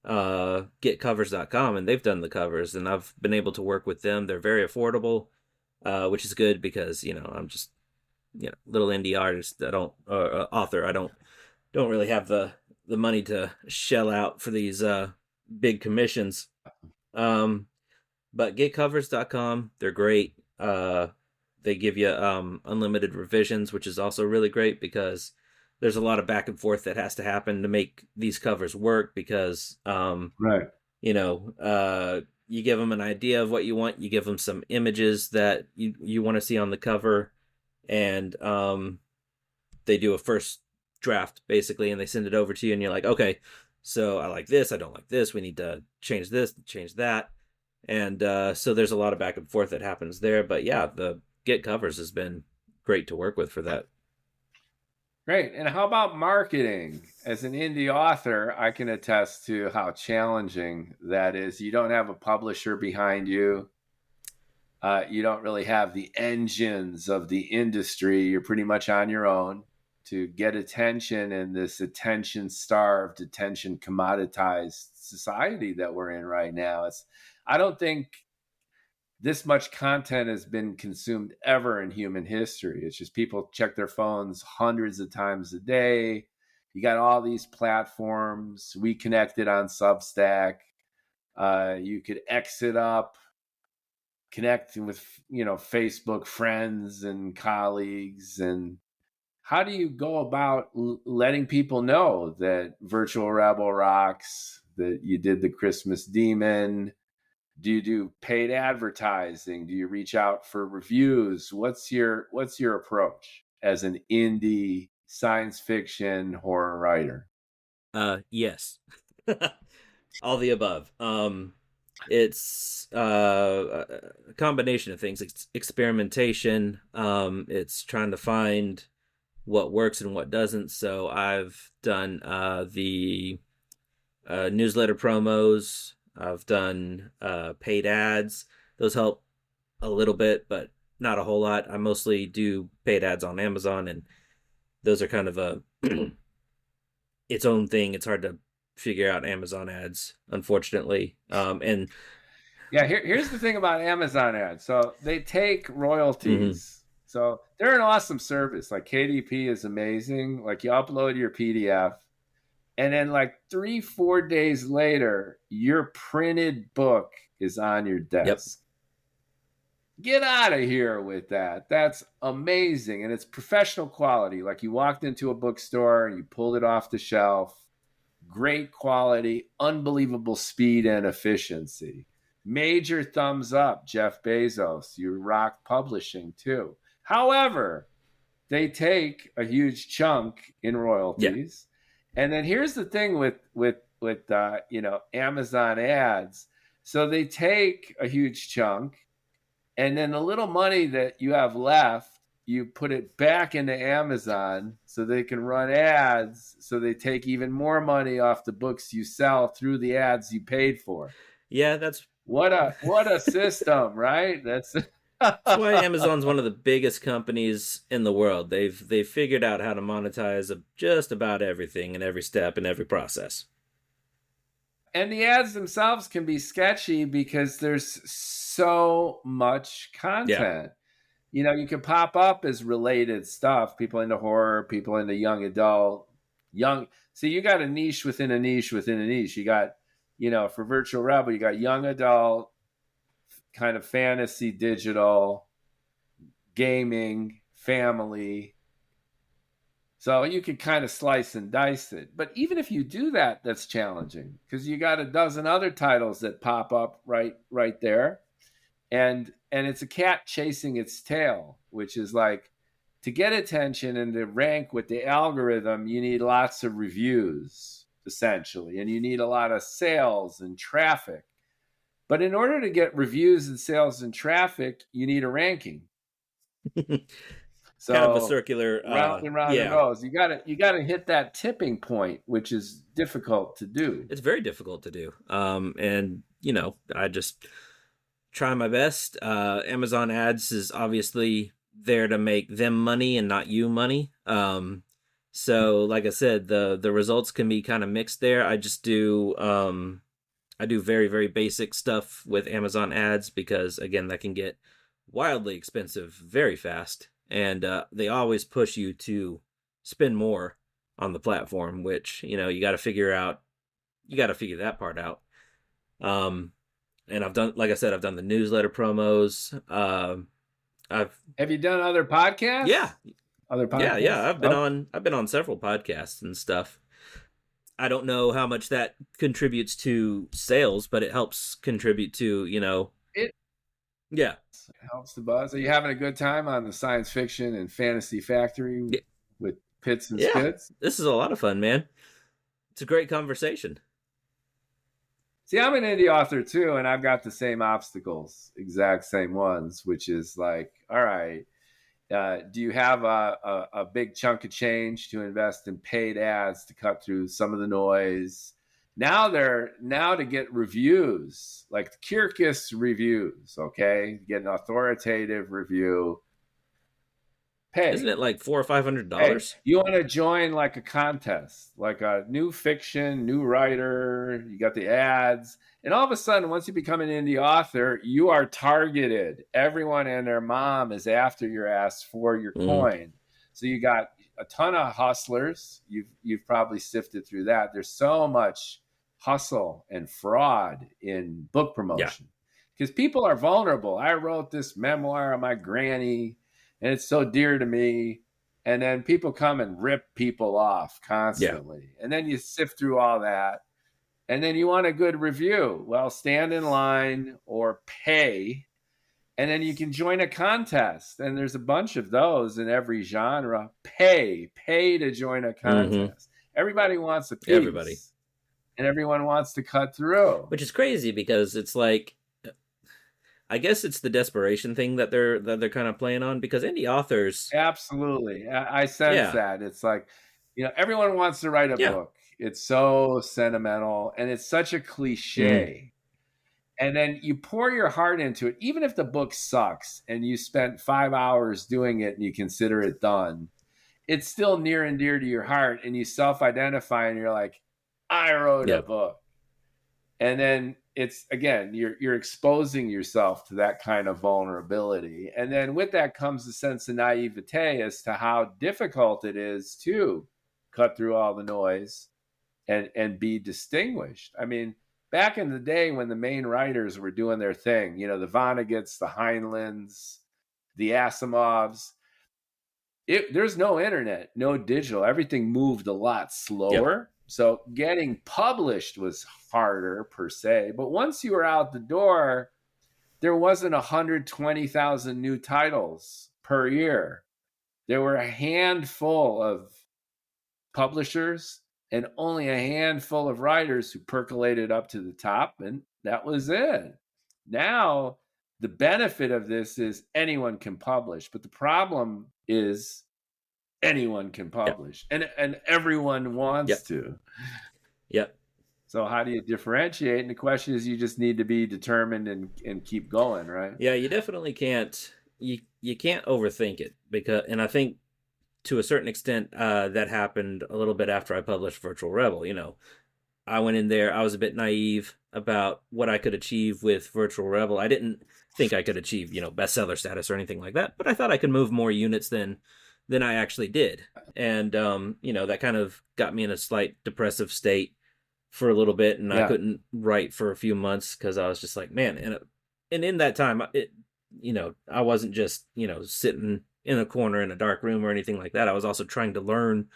getcovers.com, and they've done the covers, and I've been able to work with them. They're very affordable, which is good because I'm just little indie artist. I don't author. I don't really have the money to shell out for these big commissions. Um, but getcovers.com, they're great. They give you unlimited revisions, which is also really great because there's a lot of back and forth that has to happen to make these covers work because Right. you give them an idea of what you want, you give them some images that you want to see on the cover, and they do a first draft basically, and they send it over to you, and you're like, okay, so I like this, I don't like this, we need to change this, change that, and so there's a lot of back and forth that happens there. But yeah, the Get Covers has been great to work with for that. Great. And how about marketing? As an indie author, I can attest to how challenging that is. You don't have a publisher behind you. You don't really have the engines of the industry. You're pretty much on your own to get attention in this attention starved, attention commoditized society that we're in right now. I don't think this much content has been consumed ever in human history. It's just people check their phones hundreds of times a day. You got all these platforms. We connected on Substack. You could exit up, connect with Facebook friends and colleagues. And how do you go about letting people know that Virtual Rebel rocks, that you did the Christmas Demon? Do you do paid advertising? Do you reach out for reviews? What's your approach as an indie science fiction horror writer? Yes. All the above. It's a combination of things. It's experimentation. It's trying to find what works and what doesn't. So I've done the newsletter promos. I've done paid ads. Those help a little bit, but not a whole lot. I mostly do paid ads on Amazon, and those are kind of a its own thing. It's hard to figure out Amazon ads, unfortunately. And Yeah, here's the thing about Amazon ads. So they take mhm. royalties. So they're an awesome service. Like KDP is amazing. Like you upload your PDF, and then like 3-4 days later, your printed book is on your Yep. desk. Get out of here with that. That's amazing. And it's professional quality. Like you walked into a bookstore and you pulled it off the shelf. Great quality, unbelievable speed and efficiency. Major thumbs up, Jeff Bezos. You rock publishing too. However, they take a huge chunk in Yeah. royalties. And then here's the thing with Amazon ads. So they take a huge chunk, and then the little money that you have left, you put it back into Amazon so they can run ads, so they take even more money off the books you sell through the ads you paid for. Yeah, that's What a system, right? That's that's why Amazon's one of the biggest companies in the world. They've figured out how to monetize just about everything and every step and every process. And the ads themselves can be sketchy because there's so much Yeah. content. You can pop up as related stuff, people into horror, people into young adult, young. So you got a niche within a niche within a niche. You got, for Virtual Rebel, you got young adult, kind of fantasy, digital, gaming, family. So you could kind of slice and dice it. But even if you do that, that's challenging because you got a dozen other titles that pop up right there. And it's a cat chasing its tail, which is like, to get attention and to rank with the algorithm, you need lots of reviews, essentially, and you need a lot of sales and traffic. But in order to get reviews and sales and traffic, you need a ranking. So kind of a circular round and round it goes. You gotta hit that tipping point, which is difficult to do. It's very difficult to do. And I just try my best. Amazon ads is obviously there to make them money and not you money. So like I said, the results can be kind of mixed there. I just do I do very, very basic stuff with Amazon ads because, again, that can get wildly expensive very fast. And they always push you to spend more on the platform, which, you got to figure that part out. And I've done, like I said, I've done the newsletter promos. Have you done other podcasts? Yeah. Other podcasts? Yeah. I've been on several podcasts and stuff. I don't know how much that contributes to sales, but it helps contribute to, Yeah. It helps the buzz. Are you having a good time on the Science Fiction and Fantasy Factory with Pitts and Spitz? This is a lot of fun, man. It's a great conversation. See, I'm an indie author too, and I've got the same obstacles, exact same ones, which is like, all right, do you have a big chunk of change to invest in paid ads to cut through some of the noise? Now to get reviews, like the Kyrgyz reviews, okay? Get an authoritative review. Pay. Isn't it like $400 or $500? Hey, you want to join like a contest, like a new fiction, new writer, you got the ads. And all of a sudden, once you become an indie author, you are targeted. Everyone and their mom is after your ass for your coin. So you got a ton of hustlers. You've probably sifted through that. There's so much hustle and fraud in book promotion because people are vulnerable. I wrote this memoir on my granny, and it's so dear to me. And then people come and rip people off constantly. And then you sift through all that. And then you want a good review. Well, stand in line or pay. And then you can join a contest. And there's a bunch of those in every genre. Pay to join a contest. Everybody wants a piece. Everybody. And everyone wants to cut through. Which is crazy because it's like, I guess it's the desperation thing that they're kind of playing on, because indie authors. Absolutely. I sense that. It's like, everyone wants to write a book. It's so sentimental and it's such a cliche. And then you pour your heart into it, even if the book sucks and you spent 5 hours doing it and you consider it done, it's still near and dear to your heart, and you self-identify and you're like, I wrote a book. And then it's, again, you're exposing yourself to that kind of vulnerability. And then with that comes a sense of naivete as to how difficult it is to cut through all the noise and be distinguished. I mean, back in the day when the main writers were doing their thing, the Vonnegut's, the Heinleins, the Asimovs, there's no internet, no digital. Everything moved a lot slower. So getting published was harder per se. But once you were out the door, there wasn't 120,000 new titles per year. There were a handful of publishers and only a handful of writers who percolated up to the top, and that was it. Now the benefit of this is anyone can publish, but the problem is anyone can Yep. publish, and everyone wants Yep. to. Yep. So how do you differentiate? And the question is, you just need to be determined and keep going, right? Yeah, you definitely can't. You can't overthink it, and I think to a certain extent that happened a little bit after I published Virtual Rebel. I went in there, I was a bit naive about what I could achieve with Virtual Rebel. I didn't think I could achieve, bestseller status or anything like that, but I thought I could move more units than I actually did. And that kind of got me in a slight depressive state for a little bit, and I couldn't write for a few months because I was just like, man, and in that time, I wasn't just, sitting in a corner in a dark room or anything like that. I was also trying to learn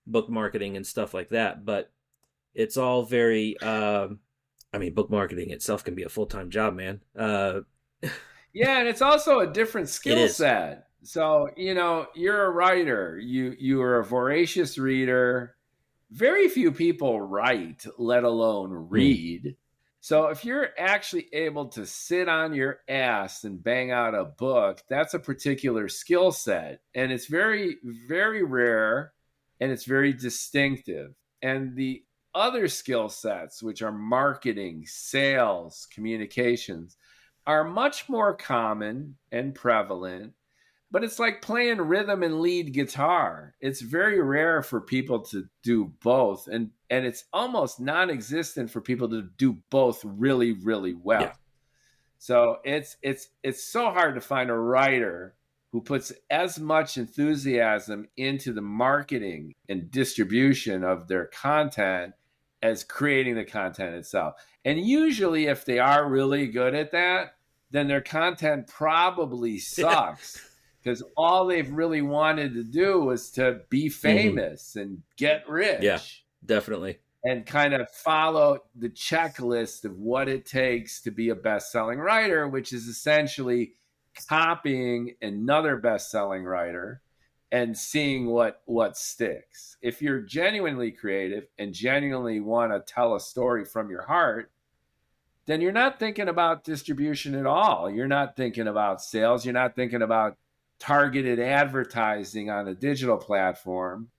book marketing and stuff like that, but it's all very book marketing itself can be a full-time job, man. Yeah, and it's also a different skill set. So, you're a writer. You are a voracious reader. Very few people write, let alone read. So if you're actually able to sit on your ass and bang out a book, that's a particular skill set. And it's very, very rare, and it's very distinctive. And the other skill sets, which are marketing, sales, communications, are much more common and prevalent. But it's like playing rhythm and lead guitar. It's very rare for people to do both. And it's almost non-existent for people to do both really, really well. Yeah. So it's so hard to find a writer who puts as much enthusiasm into the marketing and distribution of their content as creating the content itself. And usually if they are really good at that, then their content probably sucks. Because all they've really wanted to do was to be famous and get rich. Yeah, definitely. And kind of follow the checklist of what it takes to be a best-selling writer, which is essentially copying another best-selling writer and seeing what sticks. If you're genuinely creative and genuinely want to tell a story from your heart, then you're not thinking about distribution at all. You're not thinking about sales. You're not thinking about targeted advertising on a digital platform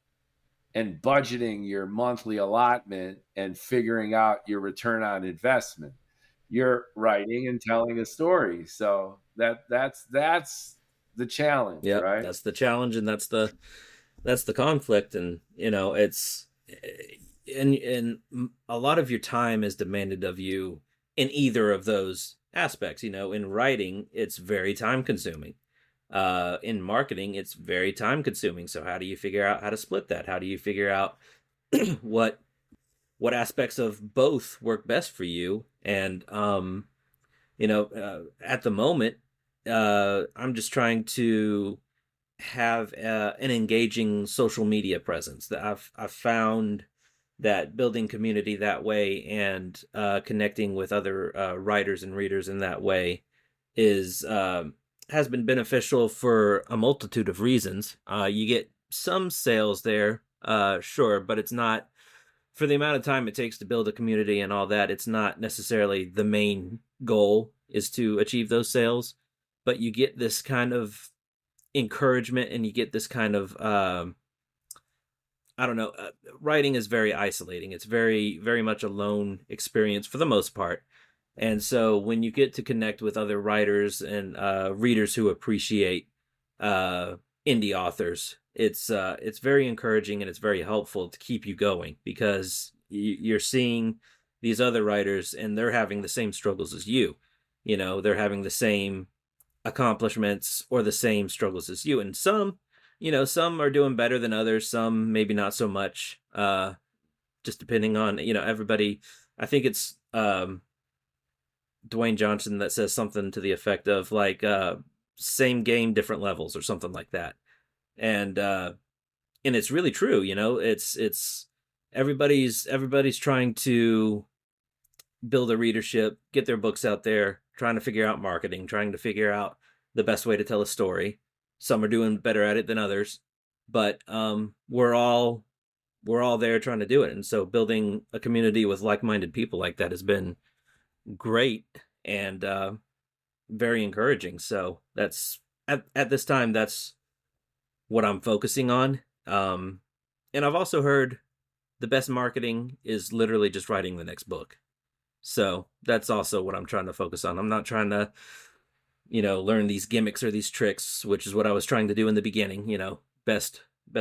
and budgeting your monthly allotment and figuring out your return on investment. You're writing and telling a story. So that's the challenge, right? That's the challenge, and that's the conflict. And it's and a lot of your time is demanded of you in either of those aspects. In writing, it's very time consuming. In marketing, it's very time consuming. So how do you figure out how to split that? How do you figure out what aspects of both work best for you? And at the moment, I'm just trying to have an engaging social media presence. That I've found that building community that way and connecting with other writers and readers in that way is has been beneficial for a multitude of reasons. You get some sales there, sure, but it's not, for the amount of time it takes to build a community and all that, it's not necessarily the main goal is to achieve those sales. But you get this kind of encouragement, and you get this kind of writing is very isolating. It's very, very much a lone experience for the most part. And so when you get to connect with other writers and readers who appreciate indie authors, it's very encouraging, and it's very helpful to keep you going, because you're seeing these other writers and they're having the same struggles as you. They're having the same accomplishments or the same struggles as you. And some are doing better than others, some maybe not so much, just depending on, everybody. I think it's Dwayne Johnson that says something to the effect of like same game, different levels, or something like that. And it's really true. It's everybody's trying to build a readership, get their books out there, trying to figure out marketing, trying to figure out the best way to tell a story. Some are doing better at it than others, but we're all there trying to do it. And so building a community with like-minded people like that has been great. And very encouraging. So that's at this time, that's what I'm focusing on. And I've also heard the best marketing is literally just writing the next book. So that's also what I'm trying to focus on. I'm not trying to, learn these gimmicks or these tricks, which is what I was trying to do in the beginning. Best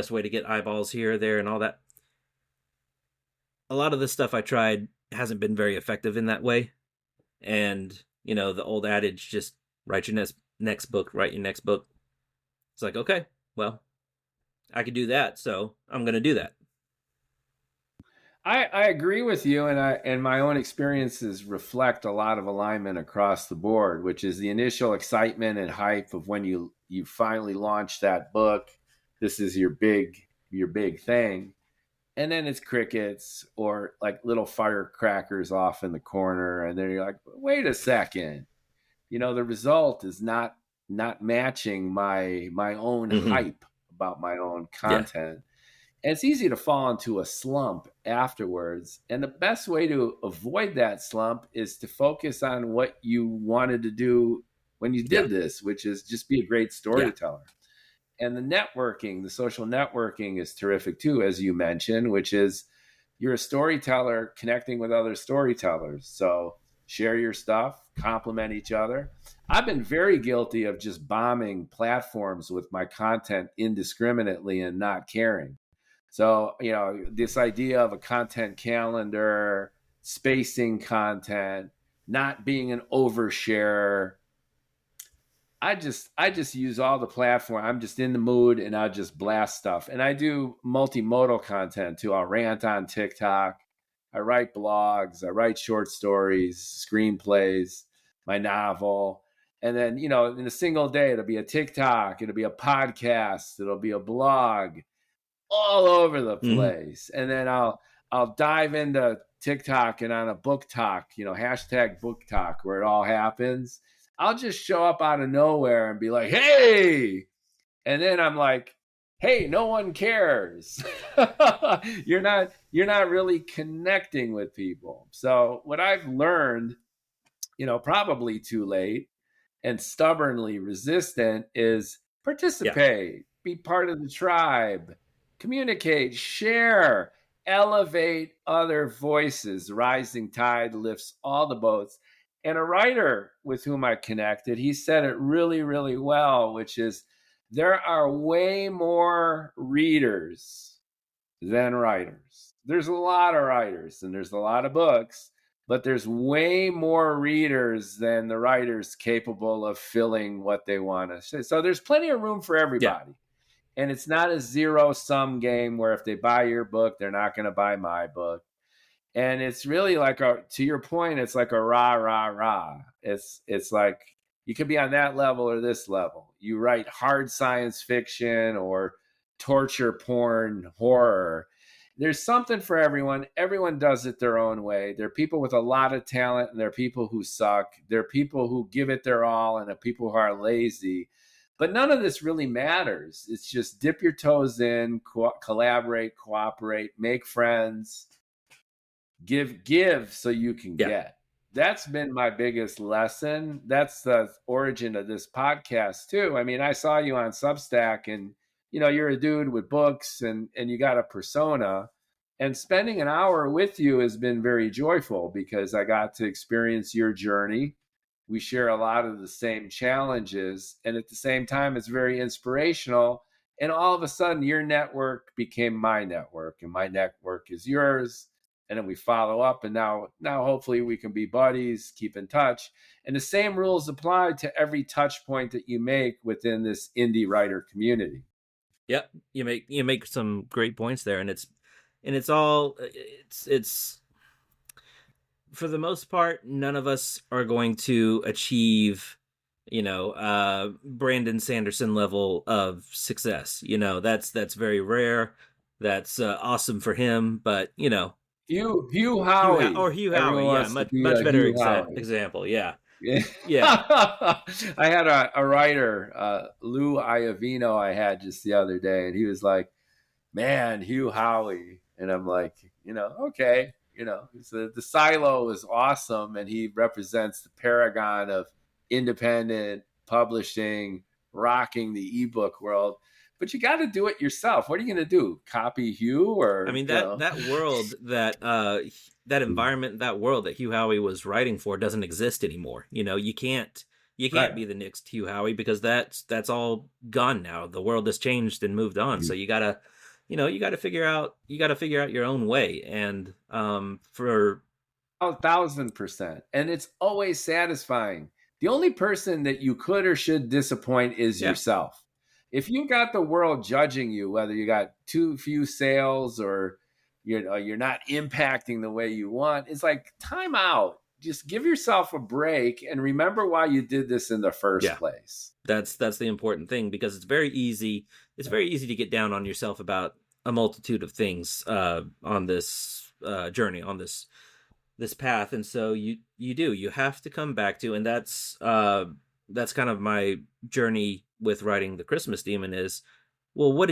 way to get eyeballs here, there, and all that. A lot of the stuff I tried hasn't been very effective in that way. And, the old adage, just write your next book, write your next book. It's like, okay, well, I could do that, so I'm going to do that. I agree with you, and my own experiences reflect a lot of alignment across the board, which is the initial excitement and hype of when you finally launch that book. This is your big thing, and then it's crickets or like little firecrackers off in the corner, and then you're like, wait a second, the result is not matching my own hype about my own content. Yeah. And it's easy to fall into a slump afterwards. And the best way to avoid that slump is to focus on what you wanted to do when you did this, which is just be a great storyteller. Yeah. And the social networking is terrific too, as you mentioned, which is you're a storyteller connecting with other storytellers. So share your stuff, complement each other. I've been very guilty of just bombing platforms with my content indiscriminately and not caring. So, this idea of a content calendar, spacing content, not being an overshare. I just use all the platform. I'm just in the mood and I'll just blast stuff. And I do multimodal content too. I'll rant on TikTok. I write blogs. I write short stories, screenplays, my novel. And then, in a single day, it'll be a TikTok. It'll be a podcast. It'll be a blog. All over the place. And then I'll dive into TikTok and on a book talk, hashtag book talk where it all happens. I'll just show up out of nowhere and be like, hey. And then I'm like, hey, no one cares. You're not really connecting with people. So what I've learned, probably too late and stubbornly resistant is participate, be part of the tribe. Communicate, share, elevate other voices. Rising tide lifts all the boats. And a writer with whom I connected, he said it really, really well, which is there are way more readers than writers. There's a lot of writers and there's a lot of books, but there's way more readers than the writers capable of filling what they want to say. So there's plenty of room for everybody. Yeah. And it's not a zero-sum game where if they buy your book, they're not going to buy my book. And it's really like, to your point, it's like a rah, rah, rah. It's like you could be on that level or this level. You write hard science fiction or torture porn, horror. There's something for everyone. Everyone does it their own way. There are people with a lot of talent and there are people who suck. There are people who give it their all and there are people who are lazy. But none of this really matters. It's just dip your toes in, collaborate, cooperate, make friends, give so you can get. That's been my biggest lesson. That's the origin of this podcast too. I mean, I saw you on Substack and, you're a dude with books and you got a persona. And spending an hour with you has been very joyful because I got to experience your journey. We share a lot of the same challenges. And at the same time, it's very inspirational. And all of a sudden, your network became my network and my network is yours. And then we follow up. And now hopefully we can be buddies, keep in touch. And the same rules apply to every touch point that you make within this indie writer community. Yep. You make some great points there. And it's for the most part, none of us are going to achieve, Brandon Sanderson level of success. That's very rare. That's awesome for him. But, Hugh Howey. Hugh Howey. Yeah, much better example. Yeah. Yeah. I had a writer, Lou Iovino, I had just the other day, and he was like, man, Hugh Howey. And I'm like, okay. The silo is awesome, and he represents the paragon of independent publishing, rocking the ebook world. But you got to do it yourself. What are you going to do? Copy Hugh I or, mean, that world, that environment, that world that Hugh Howey was writing for doesn't exist anymore. You can't Right. be the next Hugh Howey, because that's all gone now. The world has changed and moved on. So you gotta figure out your own way. And for 1,000%. And it's always satisfying. The only person that you could or should disappoint is yeah, yourself. If you got the world judging you, whether you got too few sales or you're not impacting the way you want, it's like time out. Just give yourself a break and remember why you did this in the first yeah, place. that's the important thing, because it's very easy to get down on yourself about a multitude of things on this journey, on this path. And so you have to come back to, and that's kind of my journey with writing The Christmas Demon is, well, what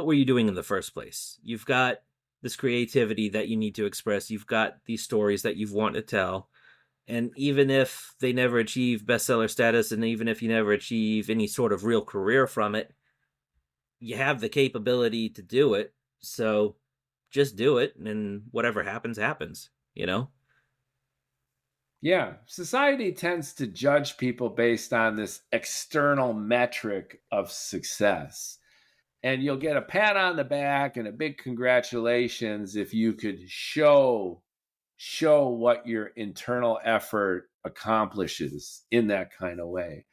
were you doing in the first place? You've got this creativity that you need to express, you've got these stories that you've wanted to tell, and even if they never achieve bestseller status, and even if you never achieve any sort of real career from it, you have the capability to do it. So just do it, and whatever happens happens. Yeah, society tends to judge people based on this external metric of success. And you'll get a pat on the back and a big congratulations if you could show what your internal effort accomplishes in that kind of way.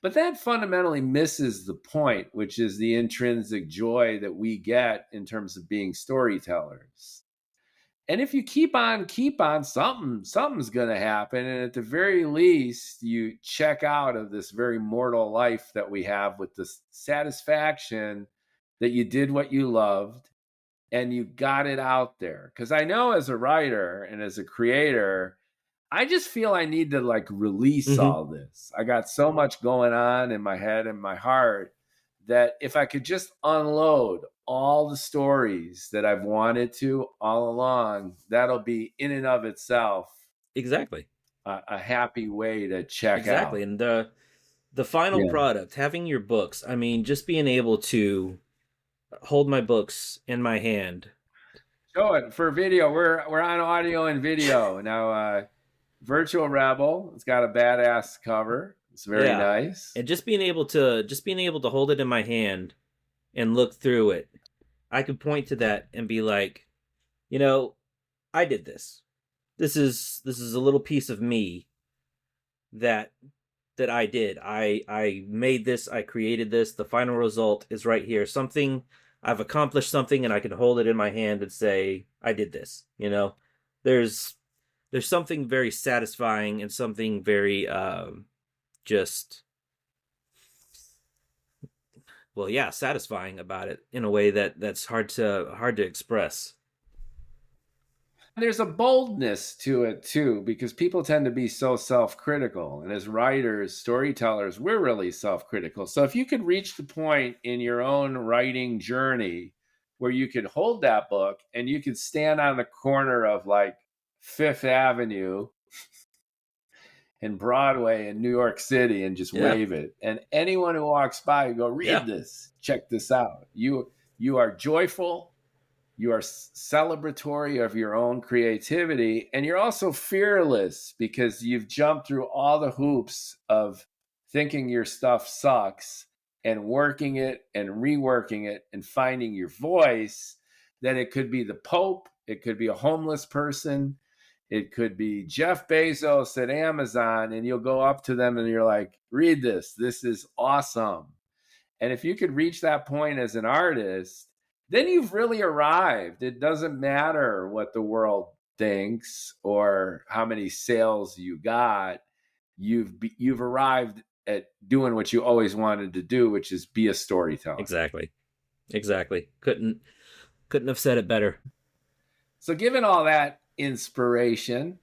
But that fundamentally misses the point, which is the intrinsic joy that we get in terms of being storytellers. And if you keep on, something's going to happen. And at the very least, you check out of this very mortal life that we have with the satisfaction that you did what you loved and you got it out there. Because I know as a writer and as a creator, I just feel I need to like release Mm-hmm. all this. I got so much going on in my head and my heart that if I could just unload all the stories that I've wanted to all along, that'll be in and of itself Exactly. a happy way to check Exactly. out. And the final Yeah. product, having your books, I mean, just being able to hold my books in my hand. Show it for video. We're on audio and video now. Virtual Rebel. It's got a badass cover. It's very Yeah. nice. And just being able to hold it in my hand and look through it. I could point to that and be like, you know, I did this. This is a little piece of me that I did. I made this, I created this. The final result is right here. Something I've accomplished something, and I can hold it in my hand and say, I did this. There's something very satisfying and something very just, well, yeah, satisfying about it in a way that's hard to express. There's a boldness to it too, because people tend to be so self-critical. And as writers, storytellers, we're really self-critical. So if you could reach the point in your own writing journey where you could hold that book and you could stand on the corner of like Fifth Avenue and Broadway in New York City and just Yeah. wave it. And anyone who walks by, you go, Yeah. read this, check this out. You are joyful, you are celebratory of your own creativity, and you're also fearless because you've jumped through all the hoops of thinking your stuff sucks and working it and reworking it and finding your voice. That it could be the Pope, it could be a homeless person, it could be Jeff Bezos at Amazon, and you'll go up to them and you're like, read this. This is awesome. And if you could reach that point as an artist, then you've really arrived. It doesn't matter what the world thinks or how many sales you got. You've arrived at doing what you always wanted to do, which is be a storyteller. Exactly. Couldn't have said it better. So given all that inspiration,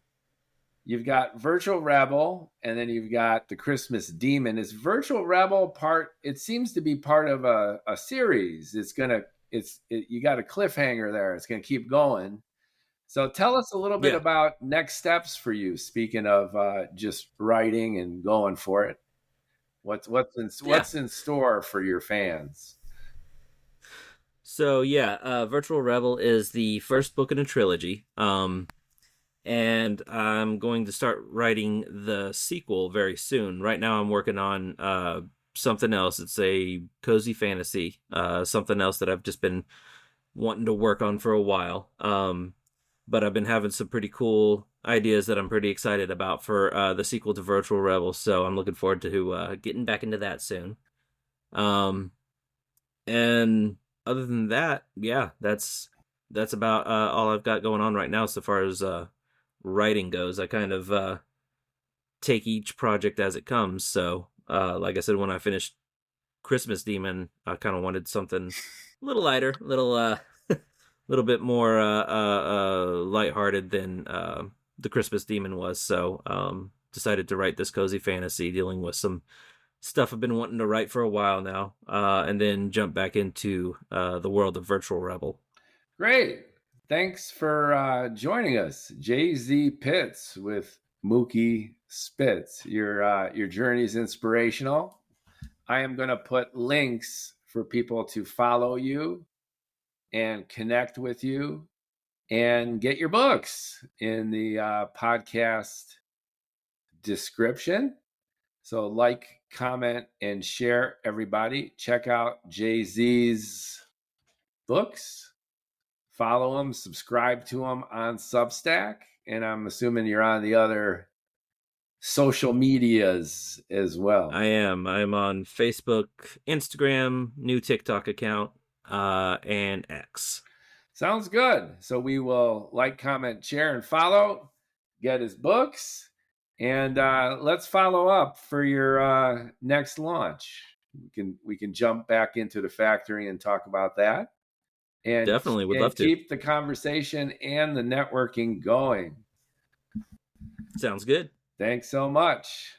you've got Virtual Rebel, and then you've got The Christmas Demon. Is Virtual Rebel part? It seems to be part of a series. You got a cliffhanger there. It's gonna keep going. So tell us a little bit Yeah. about next steps for you. Speaking of just writing and going for it, Yeah. what's in store for your fans? So yeah, Virtual Rebel is the first book in a trilogy. And I'm going to start writing the sequel very soon. Right now, I'm working on something else. It's a cozy fantasy, something else that I've just been wanting to work on for a while. But I've been having some pretty cool ideas that I'm pretty excited about for the sequel to Virtual Rebel. So I'm looking forward to getting back into that soon. Um, and other than that, yeah, that's about all I've got going on right now so far as writing goes. I kind of take each project as it comes. So, like I said, when I finished Christmas Demon, I kind of wanted something a little lighter, little bit more lighthearted than the Christmas Demon was. So, decided to write this cozy fantasy dealing with some stuff I've been wanting to write for a while now, and then jump back into the world of Virtual Rebel. Great. Thanks for joining us, Jay-Z Pitts with Mookie Spitz. Your journey is inspirational. I am going to put links for people to follow you and connect with you and get your books in the podcast description. So like, comment, and share, everybody. Check out Jay-Z's books. Follow him, subscribe to him on Substack. And I'm assuming you're on the other social medias as well. I am. I'm on Facebook, Instagram, new TikTok account, and X. Sounds good. So we will like, comment, share, and follow. Get his books. And let's follow up for your next launch. We can jump back into the factory and talk about that. And Definitely would love to. keep the conversation and the networking going. Sounds good. Thanks so much.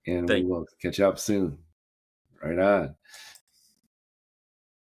And we will catch up soon. Right on.